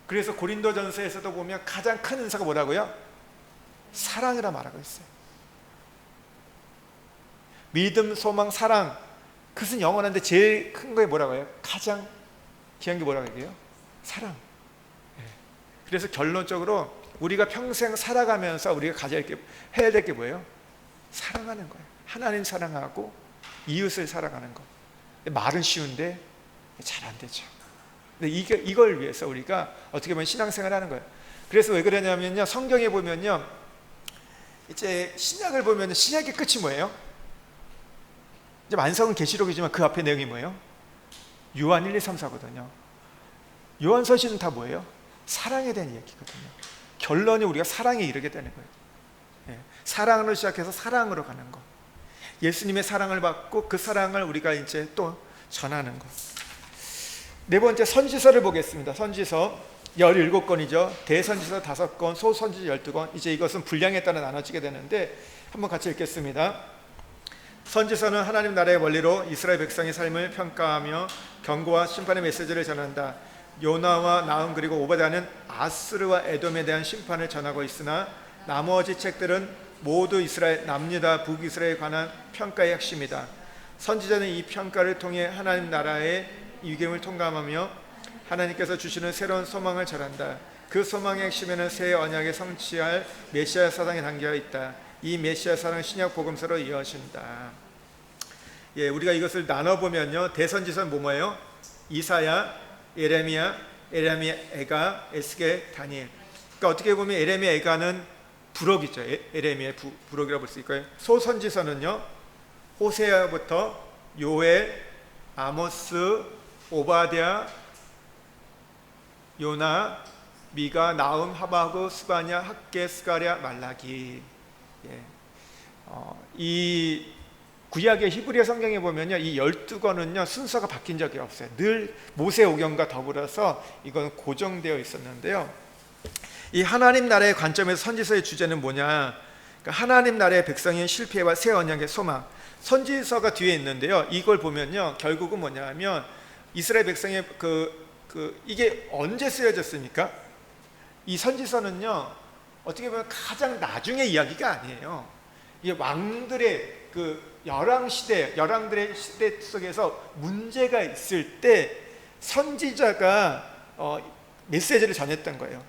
그래서 고린도전서에서도 보면 가장 큰 은사가 뭐라고요? 사랑이라 말하고 있어요. 믿음, 소망, 사랑, 그것은 영원한데 제일 큰 거에 뭐라고 해요? 가장 귀한 게 뭐라고 해요? 사랑. 그래서 결론적으로 우리가 평생 살아가면서 우리가 해야 될 게 뭐예요? 사랑하는 거예요. 하나님 사랑하고 이웃을 사랑하는 거. 말은 쉬운데 잘 안 되죠. 근데 이걸 위해서 우리가 어떻게 보면 신앙생활을 하는 거예요. 그래서 왜 그러냐면요, 성경에 보면요, 이제 신약을 보면 신약의 끝이 뭐예요? 이제 완성은 계시록이지만 그 앞에 내용이 뭐예요? 요한 1, 2, 3, 4거든요. 요한서신은 다 뭐예요? 사랑에 대한 이야기거든요. 결론이 우리가 사랑에 이르게 되는 거예요. 사랑으로 시작해서 사랑으로 가는 거. 예수님의 사랑을 받고 그 사랑을 우리가 이제 또 전하는 거. 네 번째, 선지서를 보겠습니다. 선지서 17권이죠. 대선지서 5권, 소선지서 12권. 이제 이것은 분량에 따라 나눠지게 되는데 한번 같이 읽겠습니다. 선지서는 하나님 나라의 원리로 이스라엘 백성의 삶을 평가하며 경고와 심판의 메시지를 전한다. 요나와 나훔 그리고 오바댜는 아스르와 에돔에 대한 심판을 전하고 있으나 나머지 책들은 모두 이스라엘, 남유다, 북이스라엘에 관한 평가의 핵심이다. 선지자는 이 평가를 통해 하나님 나라의 위기임을 통감하며 하나님께서 주시는 새로운 소망을 전한다. 그 소망의 핵심에는 새 언약에 성취할 메시아 사상이 담겨 있다. 이 메시아 사상은 신약 복음서로 이어진다. 우리가 이것을 나눠보면요, 대선지서는 뭐예요? 이사야, 예레미야, 에가, 에스겔, 다니엘. 그러니까 어떻게 보면 에레미야, 에가는 부록이죠. 에레미야의 부록이라고 볼 수 있고요. 소선지서는요, 호세아부터 요엘, 아모스, 오바댜, 요나, 미가, 나훔, 하바구, 스바냐, 학개, 스가랴, 말라기. 이 구약의 히브리어 성경에 보면요, 이 12권은요 순서가 바뀐 적이 없어요. 늘 모세오경과 더불어서 이건 고정되어 있었는데요, 이 하나님 나라의 관점에서 선지서의 주제는 뭐냐? 그러니까 하나님 나라의 백성의 실패와 새 언약의 소망. 선지서가 뒤에 있는데요, 이걸 보면요 결국은 뭐냐면 이스라엘 백성의 이게 언제 쓰여졌습니까? 이 선지서는요 어떻게 보면 가장 나중의 이야기가 아니에요. 이게 왕들의 열왕들의 시대 속에서 문제가 있을 때 선지자가 메시지를 전했던 거예요.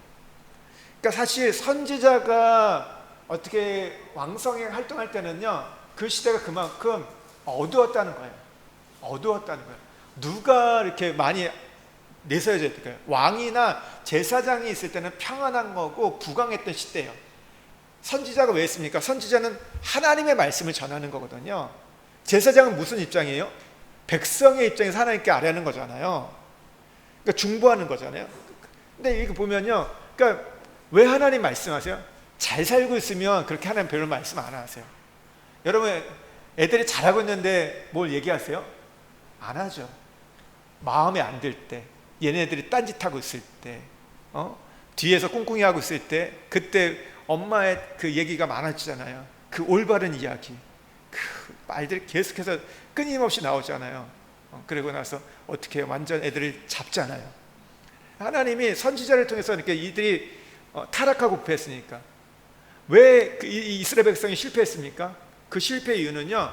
그러니까 사실 선지자가 어떻게 왕성하게 활동할 때는요, 그 시대가 그만큼 어두웠다는 거예요. 누가 이렇게 많이 내세워져 있을까요? 왕이나 제사장이 있을 때는 평안한 거고 부강했던 시대예요. 선지자가 왜 있습니까? 선지자는 하나님의 말씀을 전하는 거거든요. 제사장은 무슨 입장이에요? 백성의 입장에서 하나님께 아뢰는 거잖아요. 그러니까 중보하는 거잖아요. 근데 이거 보면요, 그러니까 왜 하나님 말씀하세요? 잘 살고 있으면 그렇게 하나님 별로 말씀 안 하세요. 여러분, 애들이 잘하고 있는데 뭘 얘기하세요? 안 하죠. 마음에 안 들 때, 얘네들이 딴짓하고 있을 때, 뒤에서 꿍꿍이 하고 있을 때, 그때 엄마의 그 얘기가 많아지잖아요. 그 올바른 이야기, 그 말들이 계속해서 끊임없이 나오잖아요. 그러고 나서 어떻게 해요? 완전 애들을 잡잖아요. 하나님이 선지자를 통해서 이렇게 이들이 타락하고 부패했으니까. 왜 이스라엘 백성이 실패했습니까? 그 실패의 이유는요,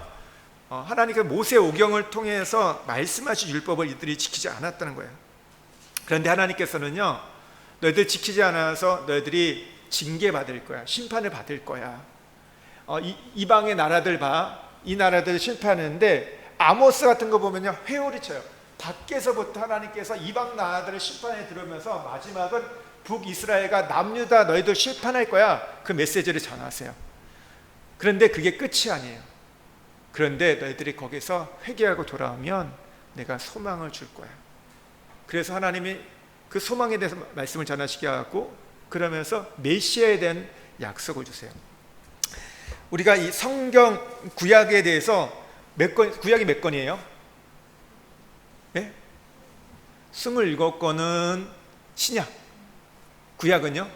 하나님께서 모세 오경을 통해서 말씀하신 율법을 이들이 지키지 않았다는 거예요. 그런데 하나님께서는요, 너희들 지키지 않아서 너희들이 징계받을 거야, 심판을 받을 거야. 이방의 나라들 봐, 이 나라들을 심판하는데 아모스 같은 거 보면요 회오리 쳐요. 밖에서부터 하나님께서 이방 나라들을 심판에 들어오면서 마지막은 북이스라엘과 남유다 너희들 심판할 거야, 그 메시지를 전하세요. 그런데 그게 끝이 아니에요. 그런데 너희들이 거기서 회개하고 돌아오면 내가 소망을 줄 거야. 그래서 하나님이 그 소망에 대해서 말씀을 전하시게 하고 그러면서 메시아에 대한 약속을 주세요. 우리가 이 성경 구약에 대해서 구약이 몇 권이에요? 네? 27권은 신약, 구약은요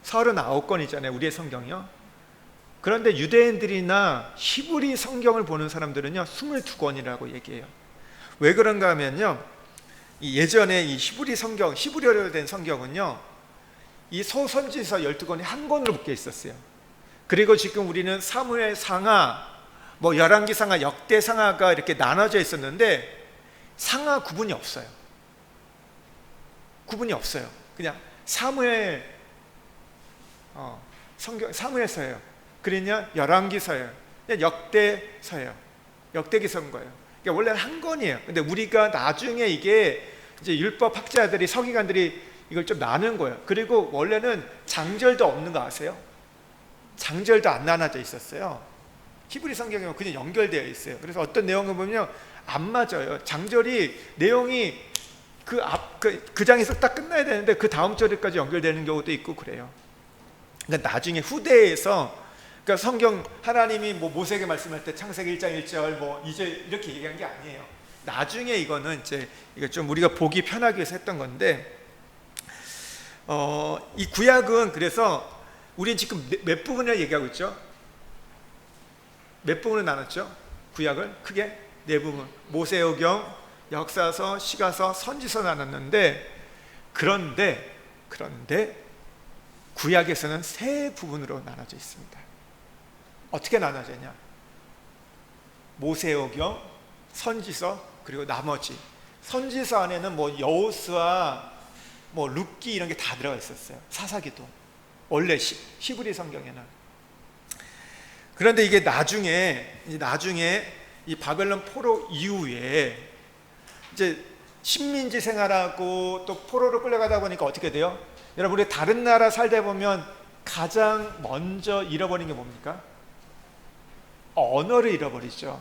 39권이잖아요 우리의 성경이요. 그런데 유대인들이나 히브리 성경을 보는 사람들은요 22권이라고 얘기해요. 왜 그런가 하면요, 예전에 이 히브리 성경, 히브리어로 된 성경은요 이 소선지서 12권이 한 권으로 묶여 있었어요. 그리고 지금 우리는 사무엘 상하, 뭐 열왕기 상하, 역대 상하가 이렇게 나눠져 있었는데 상하 구분이 없어요. 구분이 없어요. 그냥 사무엘 성경 사무엘서예요. 그러냐 열왕기서예요. 역대서예요. 역대기서인 거예요. 그러니까 원래는 한 권이에요. 근데 우리가 나중에 이게 이제 율법 학자들이 서기관들이 이걸 좀 나눈 거예요. 그리고 원래는 장절도 없는 거 아세요? 장절도 안 나눠져 있었어요. 히브리 성경에 그냥 연결되어 있어요. 그래서 어떤 내용을 보면 안 맞아요. 장절이 내용이 그 장에서 딱 끝나야 되는데 그 다음 절까지 연결되는 경우도 있고 그래요. 그러니까 나중에 후대에서 그러니까 성경 하나님이 뭐 모세에게 말씀할 때 창세기 1장 1절 뭐 2절 이렇게 얘기한 게 아니에요. 나중에 이거는 이제 이거 좀 우리가 보기 편하기 위해서 했던 건데 이 구약은 그래서 우리는 지금 몇 부분을 얘기하고 있죠? 몇 부분을 나눴죠? 구약을 크게 4부분. 모세오경, 역사서, 시가서, 선지서 나눴는데 그런데 구약에서는 3부분으로 나눠져 있습니다. 어떻게 나눠져냐? 모세오경, 선지서, 그리고 나머지. 선지서 안에는 뭐 여호수아, 뭐 룻기 이런 게 다 들어가 있었어요. 사사기도. 원래 히브리 성경에는. 그런데 이게 나중에 이 바벨론 포로 이후에 이제 식민지 생활하고 또 포로로 끌려가다 보니까 어떻게 돼요? 여러분 우리 다른 나라 살다 보면 가장 먼저 잃어버린 게 뭡니까? 언어를 잃어버리죠.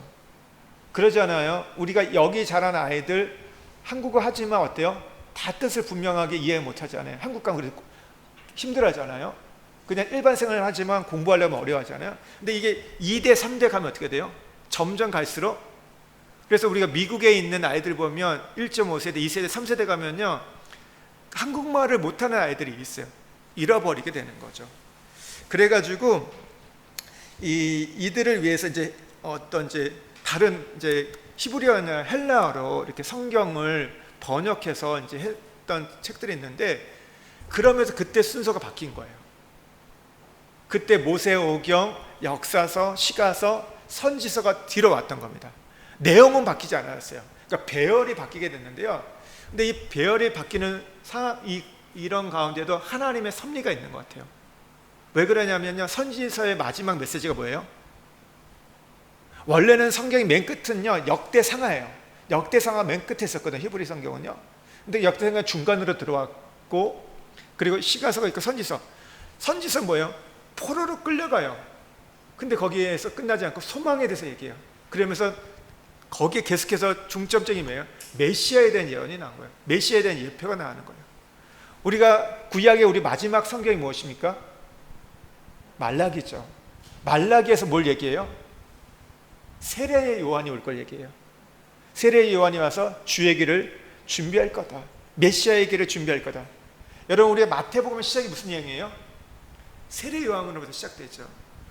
그러잖아요. 우리가 여기 자란 아이들 한국어 하지만 어때요? 다 뜻을 분명하게 이해 못하잖아요. 한국 가면 그래도 힘들어하잖아요. 그냥 일반 생활을 하지만 공부하려면 어려워하잖아요. 근데 이게 2대 3대 가면 어떻게 돼요? 점점 갈수록. 그래서 우리가 미국에 있는 아이들 보면 1.5세대, 2세대, 3세대 가면요 한국말을 못하는 아이들이 있어요. 잃어버리게 되는 거죠. 그래가지고 이들을 위해서 이제 어떤 이제 다른 이제 히브리어나 헬라어로 이렇게 성경을 번역해서 이제 했던 책들이 있는데 그러면서 그때 순서가 바뀐 거예요. 그때 모세오경, 역사서, 시가서, 선지서가 뒤로 왔던 겁니다. 내용은 바뀌지 않았어요. 그러니까 배열이 바뀌게 됐는데요. 근데 이 배열이 바뀌는 이런 가운데도 하나님의 섭리가 있는 것 같아요. 왜 그러냐면요, 선지서의 마지막 메시지가 뭐예요? 원래는 성경이 맨 끝은요 역대상하예요. 역대상하 맨 끝에 있었거든요, 히브리 성경은요. 근데 역대상하 중간으로 들어왔고, 그리고 시가서가 있고 선지서 뭐예요? 포로로 끌려가요. 근데 거기에서 끝나지 않고 소망에 대해서 얘기해요. 그러면서 거기에 계속해서 중점적인 뭐예요? 메시아에 대한 예언이 나온 거예요. 메시아에 대한 예표가 나오는 거예요. 우리가 구약의 우리 마지막 성경이 무엇입니까? 말라기죠. 말라기에서 뭘 얘기해요? 세례의 요한이 올 걸 얘기해요. 세례의 요한이 와서 주의 길을 준비할 거다. 메시아의 길을 준비할 거다. 여러분, 우리가 마태복음 시작이 무슨 내용이에요? 세례 요한으로부터 시작되죠.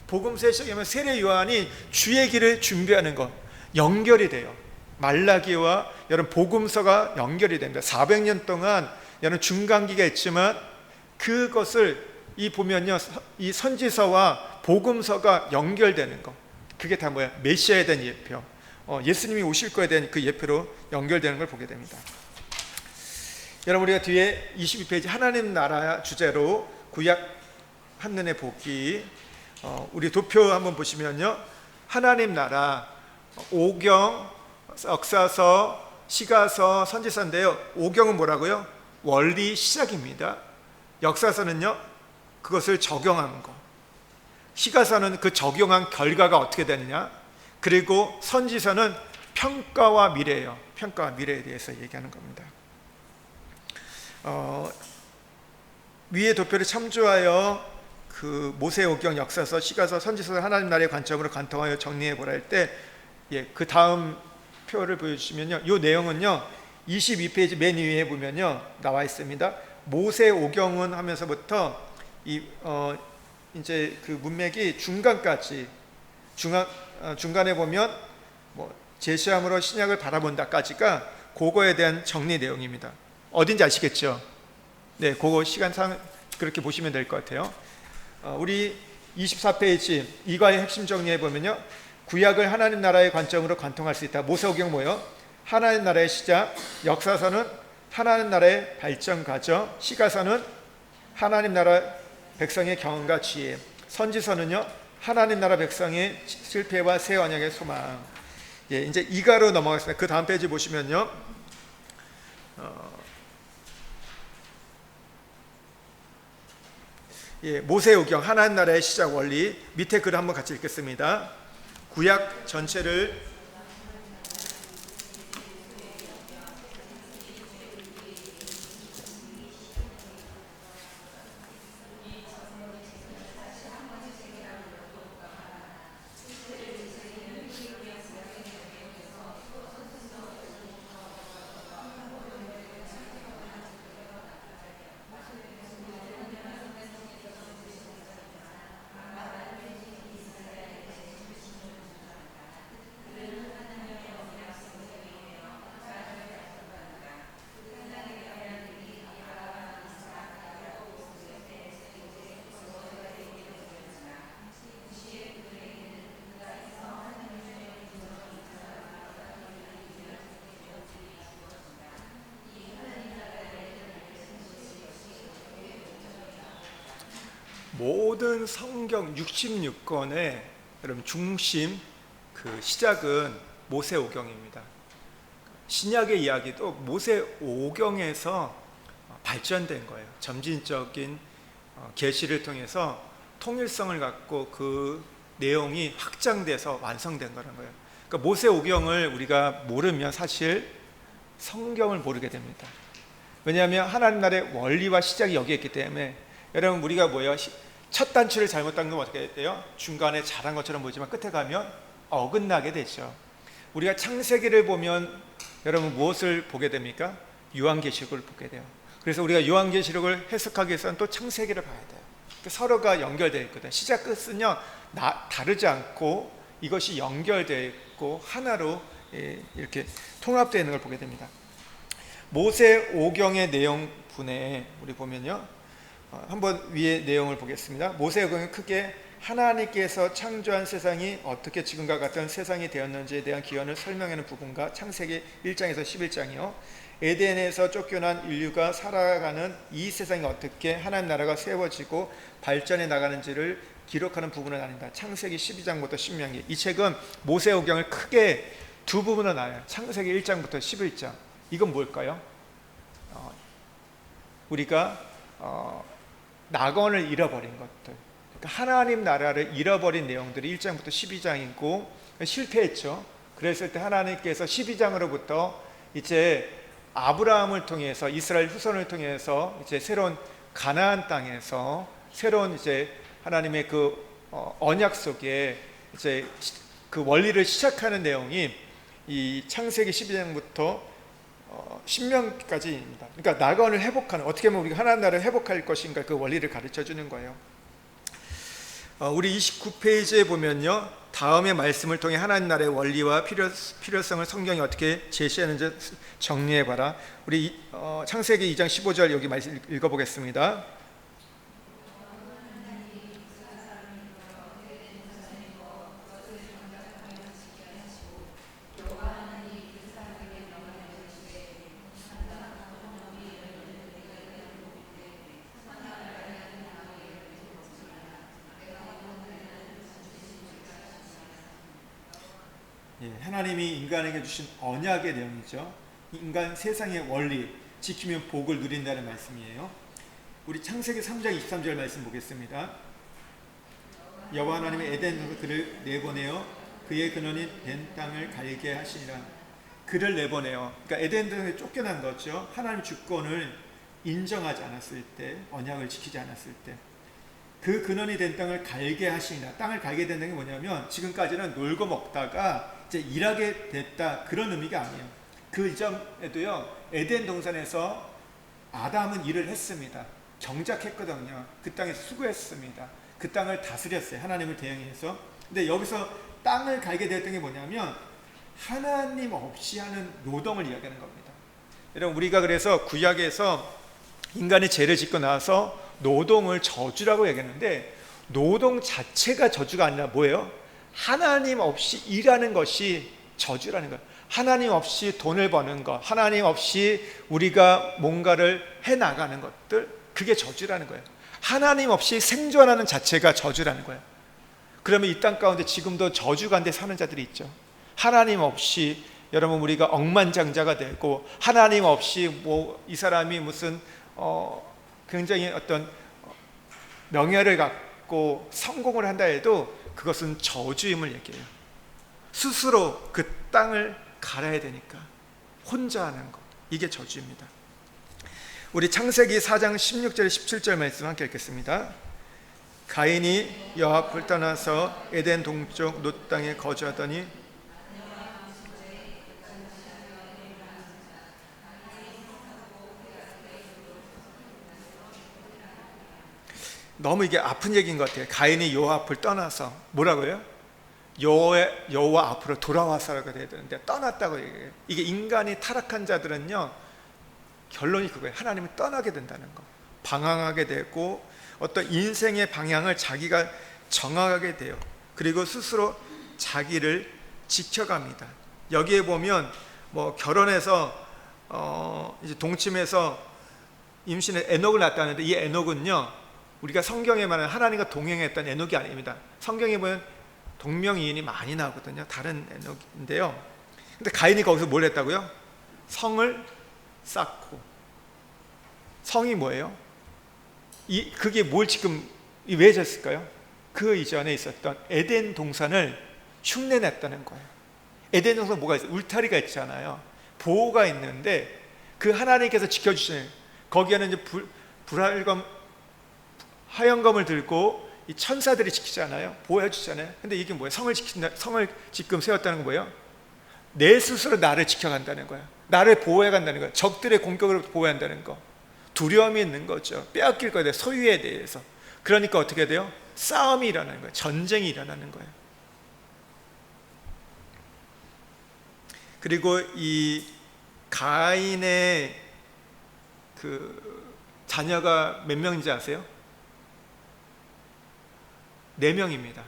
복음서의 시작이면 세례 요한이 주의 길을 준비하는 것 연결이 돼요. 말라기와 여러분 복음서가 연결이 됩니다. 400년 동안 여러분 중간기가 있지만 그것을 보면요, 이 선지서와 복음서가 연결되는 것, 그게 다 뭐야? 메시아에 대한 예표, 예수님이 오실 거에 대한 그 예표로 연결되는 걸 보게 됩니다. 여러분, 우리가 뒤에 22페이지 하나님 나라 주제로 구약 한눈에 보기, 우리 도표 한번 보시면요, 하나님 나라, 오경, 역사서, 시가서, 선지서인데요. 오경은 뭐라고요? 원리 시작입니다. 역사서는요, 그것을 적용한 거. 시가서는 그 적용한 결과가 어떻게 되느냐. 그리고 선지서는 평가와 미래예요. 평가와 미래에 대해서 얘기하는 겁니다. 위의 도표를 참조하여 그 모세오경, 역사서, 시가서, 선지서 하나님 나라의 관점으로 관통하여 정리해 보라 할 때, 그 다음 표를 보여주시면요, 이 내용은요 22페이지 맨 위에 보면요 나와 있습니다. 모세오경은 하면서부터 이제 그 문맥이 중간까지, 중간에 보면 뭐 제시함으로 신약을 바라본다까지가 그거에 대한 정리 내용입니다. 어딘지 아시겠죠? 네, 그거 시간상 그렇게 보시면 될 것 같아요. 우리 24페이지 이과의 핵심 정리해 보면요, 구약을 하나님 나라의 관점으로 관통할 수 있다. 모세오경 뭐예요? 하나님 나라의 시작. 역사서는 하나님 나라의 발전 과정. 시가서는 하나님 나라 백성의 경험과 지혜. 선지서는요 하나님 나라 백성의 실패와 새 언약의 소망. 이제 이가로 넘어가겠습니다. 그 다음 페이지 보시면요, 모세오경 하나님 나라의 시작 원리, 밑에 글을 한번 같이 읽겠습니다. 구약 전체를 모든 성경 66권의 여러분 중심, 그 시작은 모세오경입니다. 신약의 이야기도 모세오경에서 발전된 거예요. 점진적인 계시를 통해서 통일성을 갖고 그 내용이 확장돼서 완성된 거라는 거예요. 그러니까 모세오경을 우리가 모르면 사실 성경을 모르게 됩니다. 왜냐하면 하나님 나라의 원리와 시작이 여기에 있기 때문에. 여러분, 우리가 뭐예요? 첫 단추를 잘못 당기면 어떻게 돼요? 중간에 잘한 것처럼 보이지만 끝에 가면 어긋나게 되죠. 우리가 창세기를 보면 여러분 무엇을 보게 됩니까? 요한계시록을 보게 돼요. 그래서 우리가 요한계시록을 해석하기 위해서는 또 창세기를 봐야 돼요. 서로가 연결되어 있거든요. 시작 끝은요 다르지 않고 이것이 연결되어 있고 하나로 이렇게 통합되어 있는 걸 보게 됩니다. 모세오경의 내용분에 우리 보면요, 한번 위에 내용을 보겠습니다. 모세오경은 크게 하나님께서 창조한 세상이 어떻게 지금과 같은 세상이 되었는지에 대한 기원을 설명하는 부분과 창세기 1장에서 11장이요, 에덴에서 쫓겨난 인류가 살아가는 이 세상이 어떻게 하나님 나라가 세워지고 발전해 나가는지를 기록하는 부분은 아닙니다. 창세기 12장부터 신명기. 이 책은 모세오경을 크게 두 부분으로 나눠요. 창세기 1장부터 11장. 이건 뭘까요? 우리가 낙원을 잃어버린 것들, 그러니까 하나님 나라를 잃어버린 내용들이 1장부터 12장이고 실패했죠. 그랬을 때 하나님께서 12장으로부터 이제 아브라함을 통해서, 이스라엘 후손을 통해서 이제 새로운 가나안 땅에서 새로운 이제 하나님의 그 언약 속에 이제 그 원리를 시작하는 내용이 이 창세기 12장부터 신명기까지입니다. 그러니까 낙원을 회복하는, 어떻게 보면 우리가 하나님 나라를 회복할 것인가 그 원리를 가르쳐 주는 거예요. 우리 29페이지에 보면요, 다음의 말씀을 통해 하나님 나라의 원리와 필요성을 성경이 어떻게 제시하는지 정리해봐라. 우리 창세기 2장 15절 여기 말씀 읽어보겠습니다. 하나님이 인간에게 주신 언약의 내용이죠. 인간 세상의 원리 지키면 복을 누린다는 말씀이에요. 우리 창세기 3장 23절 말씀 보겠습니다. 여호와 하나님이 에덴에서 그를 내보내어 그의 근원인 된 땅을 갈게 하시니라. 그를 내보내요. 그러니까 에덴에서 쫓겨난 거죠. 하나님 주권을 인정하지 않았을 때, 언약을 지키지 않았을 때, 그 근원이 된 땅을 갈게 하시니라. 땅을 갈게 된다는 게 뭐냐면 지금까지는 놀고 먹다가 이제 일하게 됐다, 그런 의미가 아니에요. 그 이전에도요, 에덴 동산에서 아담은 일을 했습니다. 경작했거든요. 그 땅에서 수고했습니다. 그 땅을 다스렸어요. 하나님을 대행해서. 근데 여기서 땅을 갈게 되었던 게 뭐냐면 하나님 없이 하는 노동을 이야기하는 겁니다. 여러분, 우리가 그래서 구약에서 인간이 죄를 짓고 나서 노동을 저주라고 얘기했는데, 노동 자체가 저주가 아니라 뭐예요? 하나님 없이 일하는 것이 저주라는 거예요. 하나님 없이 돈을 버는 것, 하나님 없이 우리가 뭔가를 해나가는 것들, 그게 저주라는 거예요. 하나님 없이 생존하는 자체가 저주라는 거예요. 그러면 이 땅 가운데 지금도 저주 가운데 사는 자들이 있죠. 하나님 없이 여러분 우리가 억만장자가 되고, 하나님 없이 뭐 이 사람이 무슨 굉장히 어떤 명예를 갖고 성공을 한다 해도 그것은 저주임을 얘기해요. 스스로 그 땅을 갈아야 되니까 혼자 하는 것, 이게 저주입니다. 우리 창세기 4장 16절 17절 말씀 함께 읽겠습니다. 가인이 여호와 앞을 떠나서 에덴 동쪽 놋 땅에 거주하더니 너무 이게 아픈 얘기인 것 같아요. 가인이 여호와 앞을 떠나서 뭐라고요? 여호와 앞으로 돌아와서라고 해야 되는데 떠났다고 얘기해요. 이게 인간이 타락한 자들은요, 결론이 그거예요. 하나님을 떠나게 된다는 거, 방황하게 되고 어떤 인생의 방향을 자기가 정하게 돼요. 그리고 스스로 자기를 지켜갑니다. 여기에 보면 뭐 결혼해서 이제 동침해서 임신에 에녹을 낳았다는데, 이 에녹은요, 우리가 성경에 말하는 하나님과 동행했던 에녹이 아닙니다. 성경에 보면 동명이인이 많이 나오거든요. 다른 에녹인데요. 근데 가인이 거기서 뭘 했다고요? 성을 쌓고. 성이 뭐예요? 그게 뭘 지금 왜 졌을까요? 그 이전에 있었던 에덴 동산을 흉내냈다는 거예요. 에덴 동산 뭐가 있어요? 울타리가 있잖아요. 보호가 있는데 그 하나님께서 지켜주시는, 거기에는 이제 하얀검을 들고 이 천사들이 지키잖아요. 보호해 주잖아요. 근데 이게 뭐예요? 성을 지금 세웠다는 건 뭐예요? 내 스스로 나를 지켜간다는 거예요. 나를 보호해 간다는 거예요. 적들의 공격으로부터 보호한다는 거. 두려움이 있는 거죠. 빼앗길 거에 대해, 소유에 대해서. 그러니까 어떻게 돼요? 싸움이 일어나는 거예요. 전쟁이 일어나는 거예요. 그리고 이 가인의 그 자녀가 몇 명인지 아세요? 4명입니다.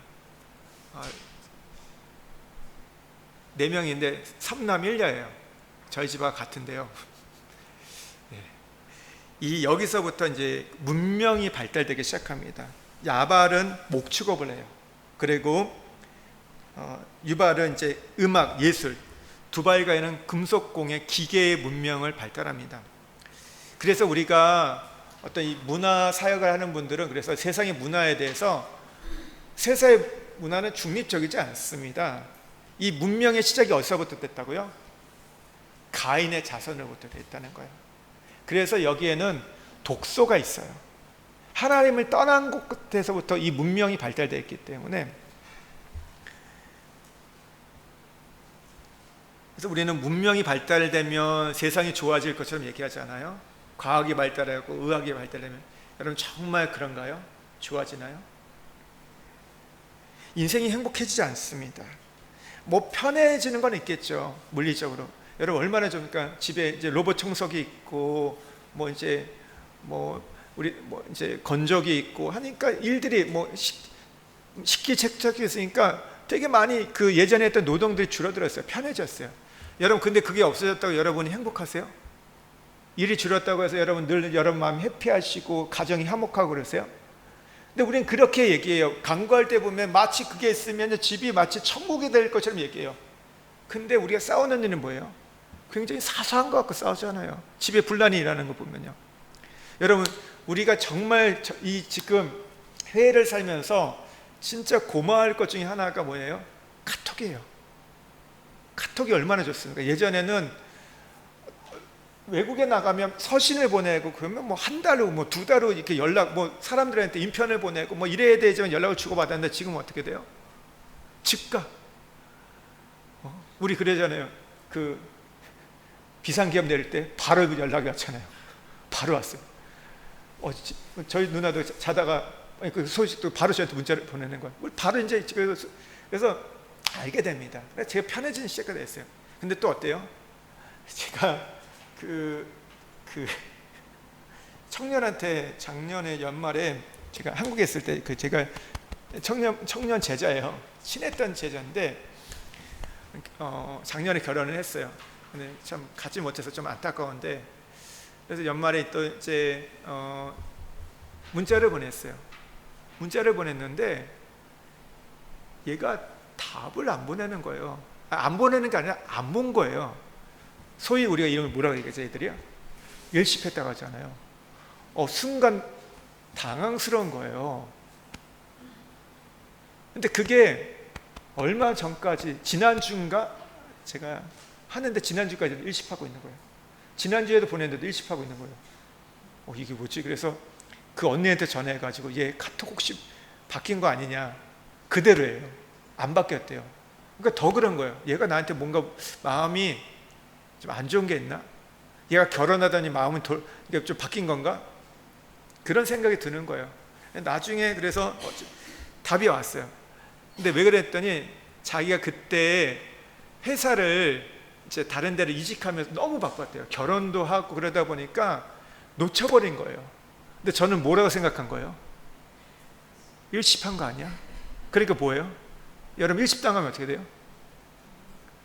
4명인데 3남 1녀예요. 저희 집하고 같은데요. 여기서부터 이제 문명이 발달되기 시작합니다. 야발은 목축업을 해요. 그리고 유발은 이제 음악, 예술, 두발가인은 금속공예, 기계의 문명을 발달합니다. 그래서 우리가 어떤 이 문화 사역을 하는 분들은 그래서 세상의 문화에 대해서, 세상의 문화는 중립적이지 않습니다. 이 문명의 시작이 어디서부터 됐다고요? 가인의 자손으로부터 됐다는 거예요. 그래서 여기에는 독소가 있어요. 하나님을 떠난 곳에서부터 이 문명이 발달되어 있기 때문에, 그래서 우리는 문명이 발달되면 세상이 좋아질 것처럼 얘기하잖아요. 과학이 발달하고 의학이 발달되면. 여러분 정말 그런가요? 좋아지나요? 인생이 행복해지지 않습니다. 뭐 편해지는 건 있겠죠, 물리적으로. 여러분 얼마나 좋으니까 집에 이제 로봇 청소기 있고 우리 이제 건조기 있고 하니까 일들이 뭐 식기세척기 있으니까 되게 많이 그 예전에 했던 노동들이 줄어들었어요. 편해졌어요. 여러분 근데 그게 없어졌다고 여러분이 행복하세요? 일이 줄었다고 해서 여러분 늘 여러분 마음이 해피하시고 가정이 화목하고 그러세요? 근데 우리는 그렇게 얘기해요. 간구할 때 보면 마치 그게 있으면 집이 마치 천국이 될 것처럼 얘기해요. 근데 우리가 싸우는 일은 뭐예요? 굉장히 사소한 것 갖고 싸우잖아요. 집에 분란이 일어나는 거 보면요. 여러분, 우리가 정말 이 지금 해외를 살면서 진짜 고마워할 것 중에 하나가 뭐예요? 카톡이에요. 카톡이 얼마나 좋습니까? 예전에는 외국에 나가면 서신을 보내고 그러면 뭐 한 달 후, 뭐 두 달 후 이렇게 연락, 뭐 사람들한테 인편을 보내고 뭐 이래야 되지만 연락을 주고받았는데 지금 어떻게 돼요? 즉각. 우리 그러잖아요. 그 비상기업 내릴 때 바로 연락이 왔잖아요. 바로 왔어요. 저희 누나도 자다가 그 소식도 바로 저한테 문자를 보내는 거예요. 바로 이제 그래서 알게 됩니다. 그래서 제가 편해지는 시작이 됐어요. 근데 또 어때요? 제가 그 청년한테 작년에 연말에 제가 한국에 있을 때 제가 청년 제자예요. 친했던 제자인데 작년에 결혼을 했어요. 근데 참 갖지 못해서 좀 안타까운데, 그래서 연말에 또 이제 문자를 보냈어요. 문자를 보냈는데 얘가 답을 안 보내는 거예요. 안 보내는 게 아니라 안 본 거예요. 소위 우리가 이름을 뭐라고 얘기하죠, 애들이요? 일십했다고 하잖아요. 순간 당황스러운 거예요. 근데 그게 얼마 전까지, 지난주인가 제가 하는데 지난주까지 일십하고 있는 거예요. 지난주에도 보냈는데도 일십하고 있는 거예요. 이게 뭐지? 그래서 그 언니한테 전화해가지고 얘 카톡 혹시 바뀐 거 아니냐? 그대로예요. 안 바뀌었대요. 그러니까 더 그런 거예요. 얘가 나한테 뭔가 마음이 좀 안 좋은 게 있나? 얘가 결혼하더니 마음은 좀 바뀐 건가? 그런 생각이 드는 거예요. 나중에 그래서 답이 왔어요. 근데 왜 그랬더니 자기가 그때 회사를 이제 다른 데로 이직하면서 너무 바빴대요. 결혼도 하고 그러다 보니까 놓쳐버린 거예요. 근데 저는 뭐라고 생각한 거예요? 일십한 거 아니야? 그러니까 뭐예요? 여러분, 일십당하면 어떻게 돼요?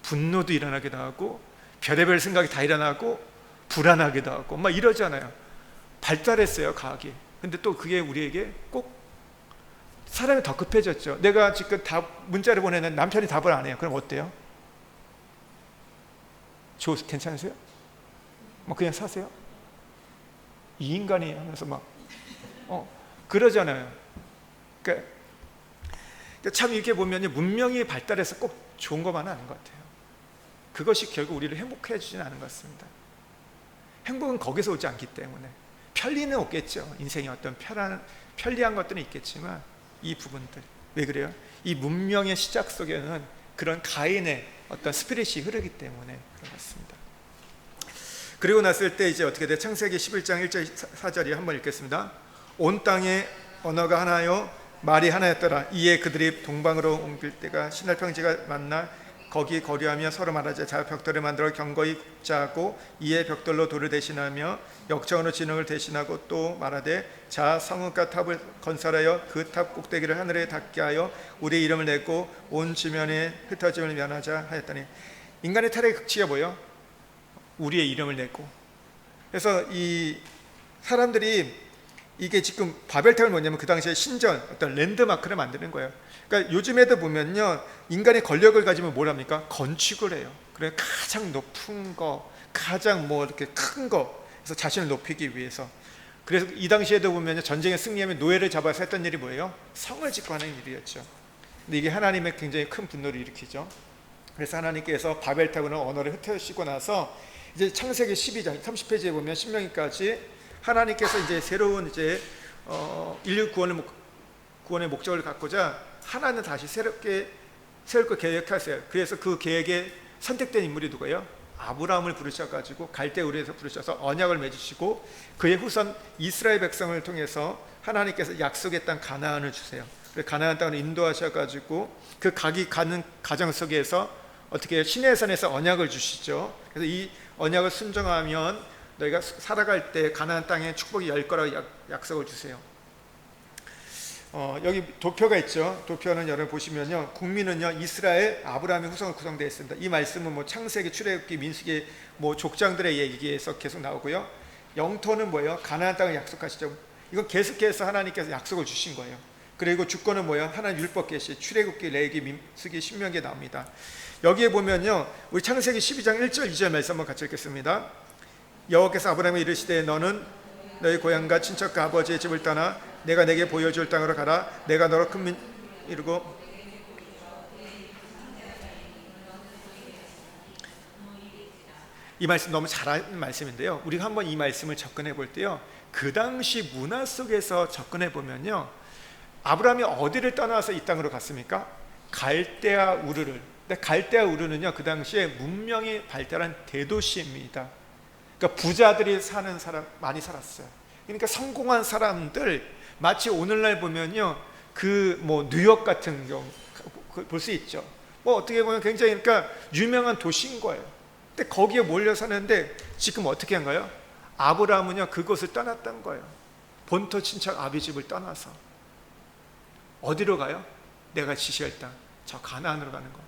분노도 일어나기도 하고 별의별 생각이 다 일어나고 불안하기도 하고 막 이러잖아요. 발달했어요, 과학이. 근데 또 그게 우리에게 꼭 사람이 더 급해졌죠. 내가 지금 문자를 보내는 남편이 답을 안 해요. 그럼 어때요? 괜찮으세요? 뭐 그냥 사세요? 이 인간이 하면서 막 그러잖아요. 그러니까 참 이렇게 보면 문명이 발달해서 꼭 좋은 것만은 아닌 것 같아요. 그것이 결국 우리를 행복해 주지는 않은 것 같습니다. 행복은 거기서 오지 않기 때문에 편리는 없겠죠. 인생의 어떤 편리한 것들은 있겠지만 이 부분들, 왜 그래요? 이 문명의 시작 속에는 그런 가인의 어떤 스피릿이 흐르기 때문에 그런 것 같습니다. 그리고 났을 때 이제 어떻게 돼? 창세기 11장 1절 4절이 한번 읽겠습니다. 온 땅에 언어가 하나요 말이 하나였더라. 이에 그들이 동방으로 옮길 때가 신할 평지가 만나 거기 거류하며 서로 말하자. 자 벽돌을 만들어 경거히 굽자고 이에 벽돌로 돌을 대신하며 역정으로 진흙을 대신하고 또 말하되 자 성읍과 탑을 건설하여 그 탑 꼭대기를 하늘에 닿게 하여 우리의 이름을 내고 온 지면에 흩어짐을 면하자 하였더니, 인간의 타락의 극치가 뭐예요? 우리의 이름을 내고. 그래서 이 사람들이 이게 지금 바벨탑은 뭐냐면 그 당시에 신전, 어떤 랜드마크를 만드는 거예요. 그러니까 요즘에도 보면요, 인간의 권력을 가지면 뭘 합니까? 건축을 해요. 그래 가장 높은 거, 가장 뭐 이렇게 큰 거, 그래서 자신을 높이기 위해서. 그래서 이 당시에도 보면 전쟁에 승리하면 노예를 잡아서 했던 일이 뭐예요? 성을 짓고 하는 일이었죠. 근데 이게 하나님의 굉장히 큰 분노를 일으키죠. 그래서 하나님께서 바벨탑으로 언어를 흩으시고 나서 이제 창세기 12장 30페이지에 보면 신명기까지 하나님께서 이제 새로운 이제 인류 구원의 목적을 갖고자 하나는 다시 새롭게 세울 거 계획하세요. 그래서 그 계획에 선택된 인물이 누구예요? 아브라함을 부르셔가지고 갈대우르에서 부르셔서 언약을 맺으시고 그의 후손 이스라엘 백성을 통해서 하나님께서 약속의 땅 가나안을 주세요. 가나안 땅을 인도하셔가지고 그 가는 과정 속에서 어떻게 해요? 시내산에서 언약을 주시죠. 그래서 이 언약을 순종하면 너희가 살아갈 때 가나안 땅에 축복이 열 거라고 약속을 주세요. 여기 도표가 있죠. 도표는 여러분 보시면요, 국민은요 이스라엘 아브라함의 후손으로 구성되어 있습니다. 이 말씀은 뭐 창세기, 출애굽기, 민수기 뭐 족장들의 얘기에서 계속 나오고요. 영토는 뭐예요? 가나안 땅을 약속하시죠. 이건 계속해서 하나님께서 약속을 주신 거예요. 그리고 주권은 뭐야? 하나님 율법 계시, 출애굽기, 레위기, 민수기, 신명기에 나옵니다. 여기에 보면요, 우리 창세기 12장 1절 2절 말씀 한번 같이 읽겠습니다. 여호와께서 아브라함에 이르시되 너는 너희 고향과 친척과 아버지의 집을 떠나 내가 내게 보여줄 땅으로 가라. 내가 너로 큰 민 이루고 이 말씀 너무 잘하는 말씀인데요, 우리가 한번 이 말씀을 접근해 볼 때요, 그 당시 문화 속에서 접근해 보면요, 아브라함이 어디를 떠나서 이 땅으로 갔습니까? 갈대아 우르를. 근데 갈대아 우르는요, 그 당시에 문명이 발달한 대도시입니다. 그러니까 부자들이 사는 사람 많이 살았어요. 그러니까 성공한 사람들, 마치 오늘날 보면요, 그 뭐 뉴욕 같은 경우 볼 수 있죠. 뭐 어떻게 보면 굉장히 그러니까 유명한 도시인 거예요. 근데 거기에 몰려 사는데 지금 어떻게 한가요? 아브라함은요, 그곳을 떠났던 거예요. 본토 친척 아비 집을 떠나서 어디로 가요? 내가 지시할 땅, 저 가나안으로 가는 거예요.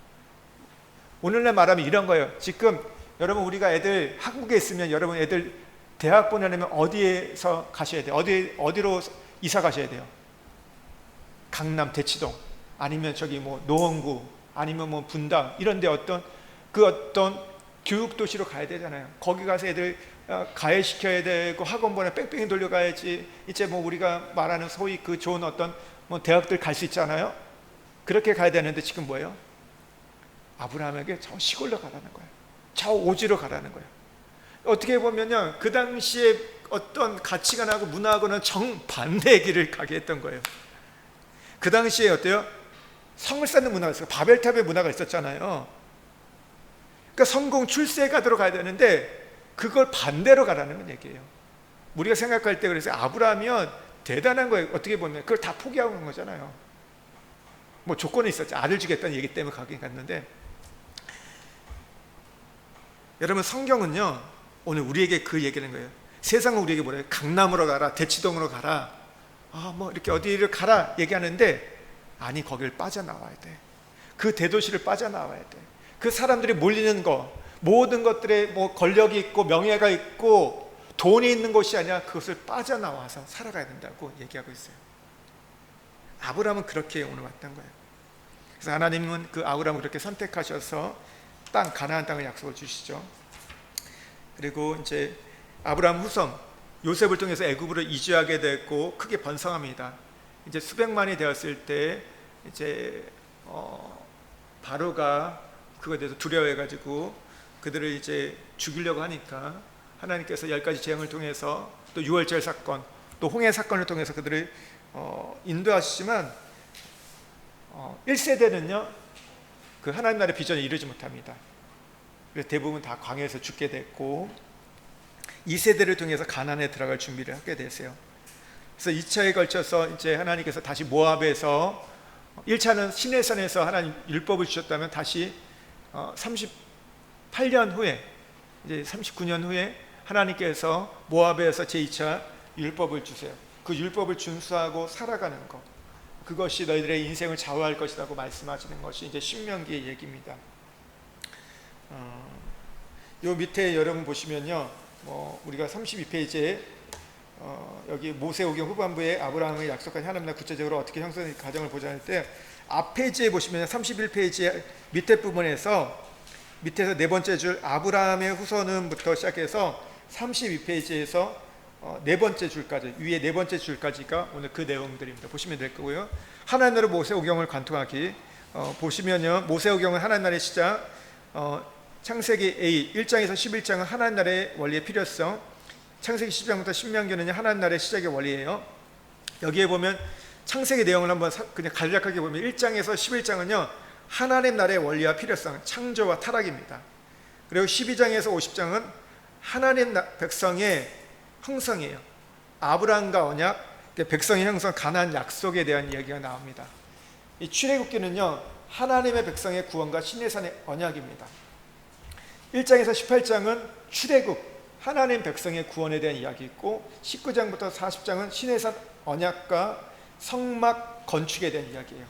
오늘날 말하면 이런 거예요. 지금 여러분, 우리가 애들 한국에 있으면 여러분 애들 대학 보내려면 어디에서 가셔야 돼요? 어디로 이사 가셔야 돼요? 강남 대치동, 아니면 저기 뭐 노원구, 아니면 뭐 분당, 이런데 어떤 교육 도시로 가야 되잖아요. 거기 가서 애들 가해시켜야 되고 학원 보내 뺑뺑이 돌려가야지. 이제 뭐 우리가 말하는 소위 그 좋은 어떤 뭐 대학들 갈 수 있잖아요. 그렇게 가야 되는데 지금 뭐예요? 아브라함에게 저 시골로 가라는 거예요. 저 오지로 가라는 거예요. 어떻게 보면요, 그 당시에 어떤 가치관하고 문화하고는 정반대의 길을 가게 했던 거예요. 그 당시에 어때요? 성을 쌓는 문화가 있어요. 바벨탑의 문화가 있었잖아요. 그러니까 성공 출세가 들어가야 되는데 그걸 반대로 가라는 얘기예요. 우리가 생각할 때 그래서 아브라함이면 대단한 거예요. 어떻게 보면 그걸 다 포기하고 간 거잖아요. 뭐 조건이 있었죠. 아들 주겠다는 얘기 때문에 가긴 갔는데, 여러분 성경은요, 오늘 우리에게 그 얘기를 하는 거예요. 세상은 우리에게 뭐래요? 강남으로 가라, 대치동으로 가라, 뭐 이렇게 어디를 가라 얘기하는데, 아니 거길 빠져나와야 돼. 그 대도시를 빠져나와야 돼. 그 사람들이 몰리는 거, 모든 것들에 뭐 권력이 있고 명예가 있고 돈이 있는 곳이 아니라 그것을 빠져나와서 살아가야 된다고 얘기하고 있어요. 아브라함은 그렇게 오늘 왔던 거예요. 그래서 하나님은 그 아브라함을 그렇게 선택하셔서 가나안 땅을 약속을 주시죠. 그리고 이제 아브라함 후손 요셉을 통해서 애굽으로 이주하게 됐고 크게 번성합니다. 이제 수백만이 되었을 때 이제 바로가 그거에 대해서 두려워해가지고 그들을 이제 죽이려고 하니까 하나님께서 10가지 재앙을 통해서 또 유월절 사건, 또 홍해 사건을 통해서 그들을 인도하시지만 1세대는요 그 하나님 나라의 비전에 이르지 못합니다. 그래서 대부분 다 광야에서 죽게 됐고 2세대를 통해서 가나안에 들어갈 준비를 하게 되세요. 그래서 2차에 걸쳐서 이제 하나님께서 다시 모압에서 1차는 시내산에서 하나님 율법을 주셨다면 다시 38년 후에 이제 39년 후에 하나님께서 모압에서 제2차 율법을 주세요. 그 율법을 준수하고 살아가는 것, 그것이 너희들의 인생을 좌우할 것이라고 말씀하시는 것이 이제 신명기의 얘기입니다. 요 밑에 여러분 보시면요, 우리가 32페이지에 여기 모세오경 후반부에 아브라함의 약속한 하나님 나라 구체적으로 어떻게 형성될 과정을 보자 할 때 앞 페이지에 보시면 31페이지 밑에 부분에서 밑에서 네 번째 줄 아브라함의 후손은부터 시작해서 32페이지에서 네 번째 줄까지, 위에 네 번째 줄까지가 오늘 그 내용들입니다. 보시면 될 거고요. 하나님 나라 모세오경을 관통하기 보시면요, 모세오경은 하나님 나라의 시작, 창세기 A 1장에서 11장은 하나님 나라의 원리의 필요성, 창세기 10장부터 신명기는 하나님 나라의 시작의 원리예요. 여기에 보면 창세기 내용을 한번 그냥 간략하게 보면 1장에서 11장은요 하나님 나라의 원리와 필요성, 창조와 타락입니다. 그리고 12장에서 50장은 하나님 백성의 형성이에요. 아브라함과 언약, 백성의 형성, 가나안 약속에 대한 이야기가 나옵니다. 이 출애굽기는요 하나님의 백성의 구원과 시내산의 언약입니다. 1장에서 18장은 출애굽, 하나님 백성의 구원에 대한 이야기 있고 19장부터 40장은 시내산 언약과 성막 건축에 대한 이야기예요.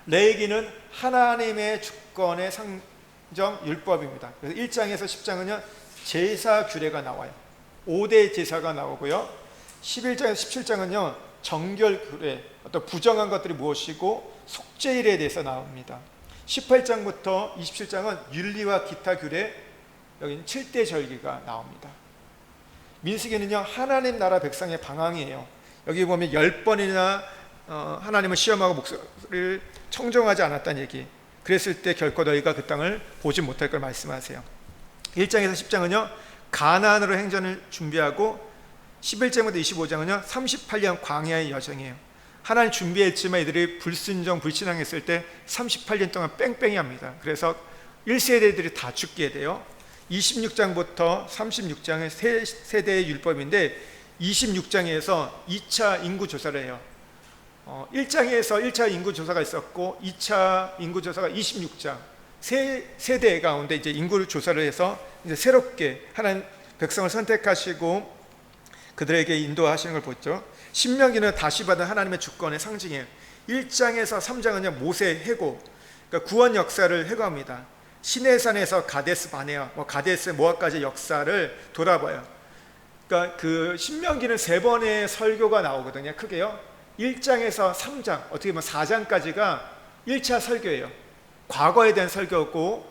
레위기는 하나님의 주권의 상정 율법입니다. 그래서 1장에서 10장은요 제사 규례가 나와요. 5대 제사가 나오고요. 11장에서 17장은요 정결 규례, 어떤 부정한 것들이 무엇이고 속죄일에 대해서 나옵니다. 18장부터 27장은 윤리와 기타 규례, 여기는 7대 절기가 나옵니다. 민수기는요 하나님 나라 백성의 방황이에요. 여기 보면 10번이나 하나님을 시험하고 목소리를 청정하지 않았다는 얘기. 그랬을 때 결코 너희가 그 땅을 보지 못할 걸 말씀하세요. 1장에서 10장은요 가나안으로 행전을 준비하고 11장부터 25장은요 38년 광야의 여정이에요. 하나님 준비했지만 이들이 불순종 불신앙했을 때 38년 동안 뺑뺑이 합니다. 그래서 1세대들이 다 죽게 돼요. 26장부터 36장의 세 세대의 율법인데 26장에서 2차 인구조사를 해요. 1장에서 1차 인구조사가 있었고 2차 인구조사가 26장 세 세대 가운데 이제 인구를 조사를 해서 이제 새롭게 하나님 백성을 선택하시고 그들에게 인도하시는 걸 보죠. 신명기는 다시 받은 하나님의 주권의 상징이에요. 1장에서 3장은요 모세 해고, 그러니까 구원 역사를 해고합니다. 시내산에서 가데스 바네아, 가데스 모압까지 역사를 돌아봐요. 그러니까 그 신명기는 3번의 설교가 나오거든요. 크게요. 1장에서 3장, 어떻게 보면 4장까지가 1차 설교예요. 과거에 대한 설교고,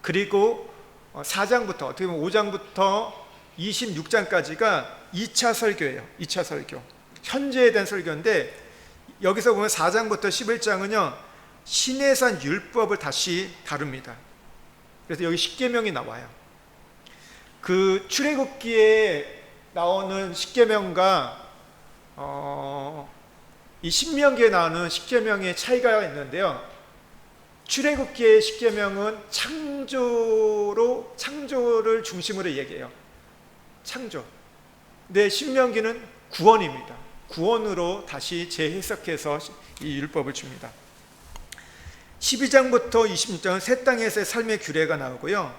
그리고 4장부터 어떻게 보면 5장부터 26장까지가 2차 설교예요. 2차 설교. 현재에 대한 설교인데 여기서 보면 4장부터 11장은요 시내산 율법을 다시 다룹니다. 그래서 여기 십계명이 나와요. 그 출애굽기에 나오는 십계명과 이 신명기에 나오는 십계명의 차이가 있는데요. 출애굽기의 십계명은 창조를 중심으로 얘기해요. 창조. 근데 신명기는 구원입니다. 구원으로 다시 재해석해서 이 율법을 줍니다. 12장부터 26장은 새 땅에서의 삶의 규례가 나오고요.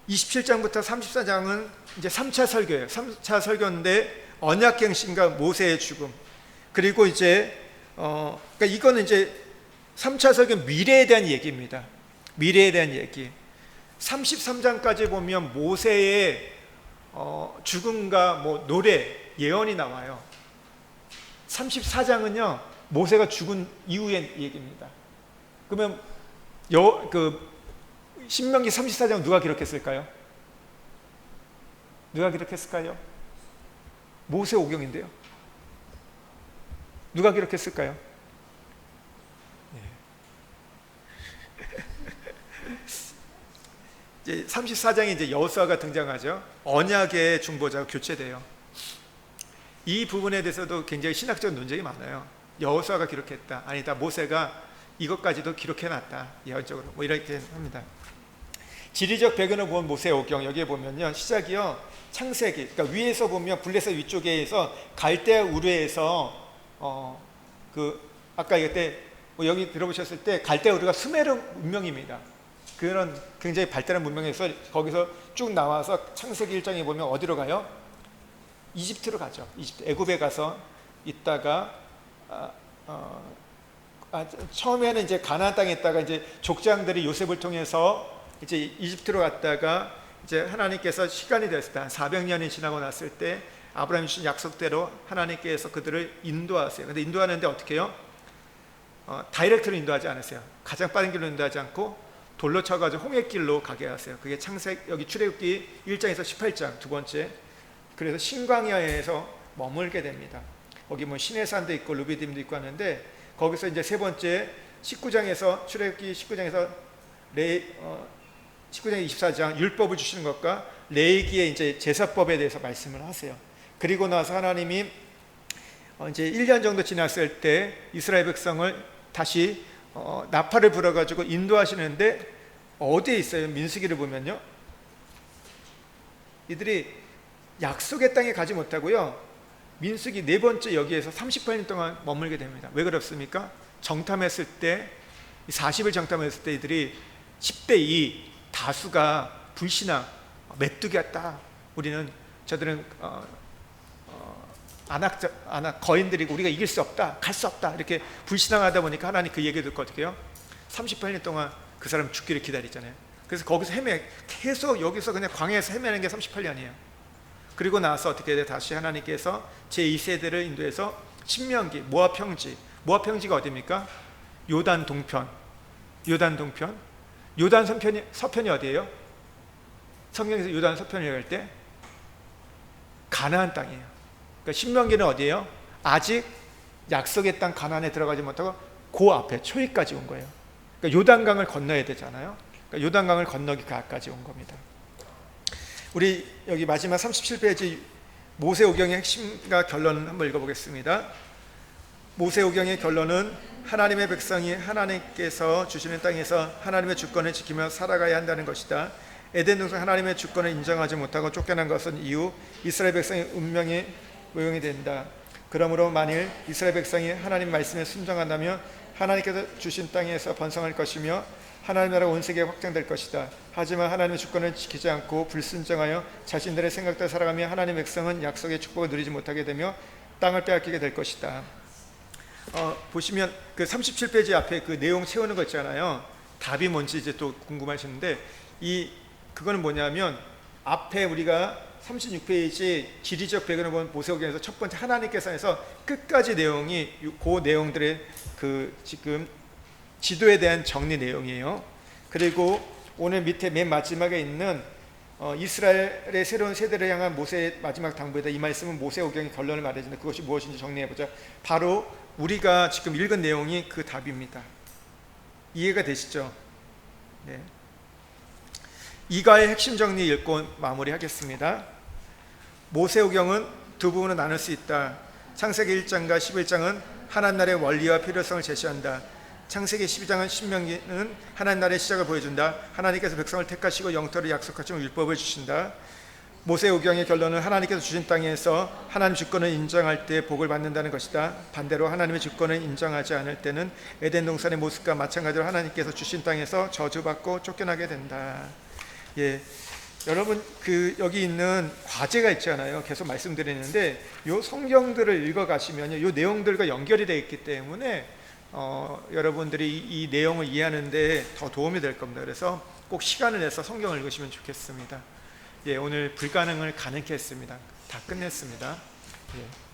27장부터 34장은 이제 3차 설교예요. 3차 설교인데 언약갱신과 모세의 죽음. 그리고 이제 그러니까 이거는 이제 3차 설교 미래에 대한 얘기입니다. 미래에 대한 얘기. 33장까지 보면 모세의 죽음과 노래, 예언이 나와요. 34장은요 모세가 죽은 이후의 얘기입니다. 그러면 신명기 34장 누가 기록했을까요? 누가 기록했을까요? 모세 오경인데요. 누가 기록했을까요? 이제 34장에 이제 여호수아가 등장하죠. 언약의 중보자가 교체돼요. 이 부분에 대해서도 굉장히 신학적 논쟁이 많아요. 여호수아가 기록했다, 아니다, 모세가 이것까지도 기록해놨다, 예언적으로 이렇게 합니다. 지리적 배경을 본 모세 오경, 여기에 보면요 시작이요 창세기, 그러니까 위에서 보면 블레셋 위쪽에서 갈대아 우르에서 아까 이때 여기 들어보셨을 때 갈대아 우르가 수메르 문명입니다. 그런 굉장히 발달한 문명에서 거기서 쭉 나와서 창세기 1장에 보면 어디로 가요? 이집트로 가죠. 이집트, 애굽에 가서 있다가 처음에는 이제 가나안 땅에 있다가 이제 족장들이 요셉을 통해서 이제 이집트로 갔다가 이제 하나님께서 시간이 됐을 때 한 400년이 지나고 났을 때 아브라함이 주신 약속대로 하나님께서 그들을 인도하세요. 근데 인도하는데 어떻게 해요? 다이렉트로 인도하지 않으세요. 가장 빠른 길로 인도하지 않고 돌로 쳐가지고 홍해길로 가게 하세요. 그게 여기 출애굽기 1장에서 18장 두 번째. 그래서 신광야에서 머물게 됩니다. 거기 시내산도 있고 루비딤도 있고 하는데 거기서 이제 세 번째 19장에서 출애굽기 19장에서 19장 24장 율법을 주시는 것과 레위기의 이제 제사법에 대해서 말씀을 하세요. 그리고 나서 하나님이 이제 1년 정도 지났을 때 이스라엘 백성을 다시 나팔을 불어가지고 인도하시는데 어디에 있어요? 민수기를 보면요, 이들이 약속의 땅에 가지 못하고요, 민수기 네 번째 여기에서 38년 동안 머물게 됩니다. 왜 그렇습니까? 정탐했을 때 40일 정탐했을 때 이들이 10대 2 다수가 불신앙, 메뚜기였다, 저들은 거인들이고 우리가 이길 수 없다, 갈 수 없다, 이렇게 불신앙하다 보니까 하나님 그 얘기 듣고 어떻게 해요? 38년 동안 그 사람 죽기를 기다리잖아요. 그래서 거기서 계속 여기서 그냥 광야에서 헤매는 게 38년이에요. 그리고 나서 어떻게 해요? 다시 하나님께서 제2세대를 인도해서 신명기, 모압 평지. 모압 평지가 어디입니까? 요단 동편. 요단 동편. 요단 서편이 어디예요? 성경에서 요단 서편이라고 할 때 가나안 땅이에요. 그러니까 신명기는 어디예요? 아직 약속의 땅 가나안에 들어가지 못하고 그 앞에 초입까지 온 거예요. 그러니까 요단강을 건너야 되잖아요. 그러니까 요단강을 건너기 가까지 온 겁니다. 우리 여기 마지막 37페이지 모세오경의 핵심과 결론을 한번 읽어보겠습니다. 모세오경의 결론은 하나님의 백성이 하나님께서 주시는 땅에서 하나님의 주권을 지키며 살아가야 한다는 것이다. 에덴 동산 하나님의 주권을 인정하지 못하고 쫓겨난 것은 이후 이스라엘 백성의 운명이 모형이 된다. 그러므로 만일 이스라엘 백성이 하나님 말씀에 순종한다면 하나님께서 주신 땅에서 번성할 것이며 하나님 나라가 온 세계에 확장될 것이다. 하지만 하나님의 주권을 지키지 않고 불순종하여 자신들의 생각대로 살아가며 하나님의 백성은 약속의 축복을 누리지 못하게 되며 땅을 빼앗기게 될 것이다. 보시면 그 37페이지 앞에 그 내용 채우는 거 있잖아요. 답이 뭔지 이제 또 궁금하시는데 그거는 뭐냐면 앞에 우리가 36페이지 지리적 배경을 보면 모세오경에서 첫 번째 하나님께서 해서 끝까지 내용이 그 내용들의 그 지금 지도에 대한 정리 내용이에요. 그리고 오늘 밑에 맨 마지막에 있는 이스라엘의 새로운 세대를 향한 모세의 마지막 당부이다. 이 말씀은 모세오경의 결론을 말해주는데 그것이 무엇인지 정리해보자. 바로 우리가 지금 읽은 내용이 그 답입니다. 이해가 되시죠? 네. 이가의 핵심 정리 읽고 마무리하겠습니다. 모세오경은 두 부분으로 나눌 수 있다. 창세기 1장과 11장은 하나님 나라의 원리와 필요성을 제시한다. 창세기 12장은 신명기는 하나님 나라의 시작을 보여준다. 하나님께서 백성을 택하시고 영토를 약속하시고 율법을 주신다. 모세오경의 결론은 하나님께서 주신 땅에서 하나님 주권을 인정할 때 복을 받는다는 것이다. 반대로 하나님의 주권을 인정하지 않을 때는 에덴 동산의 모습과 마찬가지로 하나님께서 주신 땅에서 저주받고 쫓겨나게 된다. 예, 여러분 여기 있는 과제가 있잖아요. 계속 말씀드리는데 요 성경들을 읽어가시면요, 요 내용들과 연결이 되어 있기 때문에 여러분들이 이 내용을 이해하는데 더 도움이 될 겁니다. 그래서 꼭 시간을 내서 성경을 읽으시면 좋겠습니다. 예, 오늘 불가능을 가능케 했습니다. 다 끝냈습니다. 예.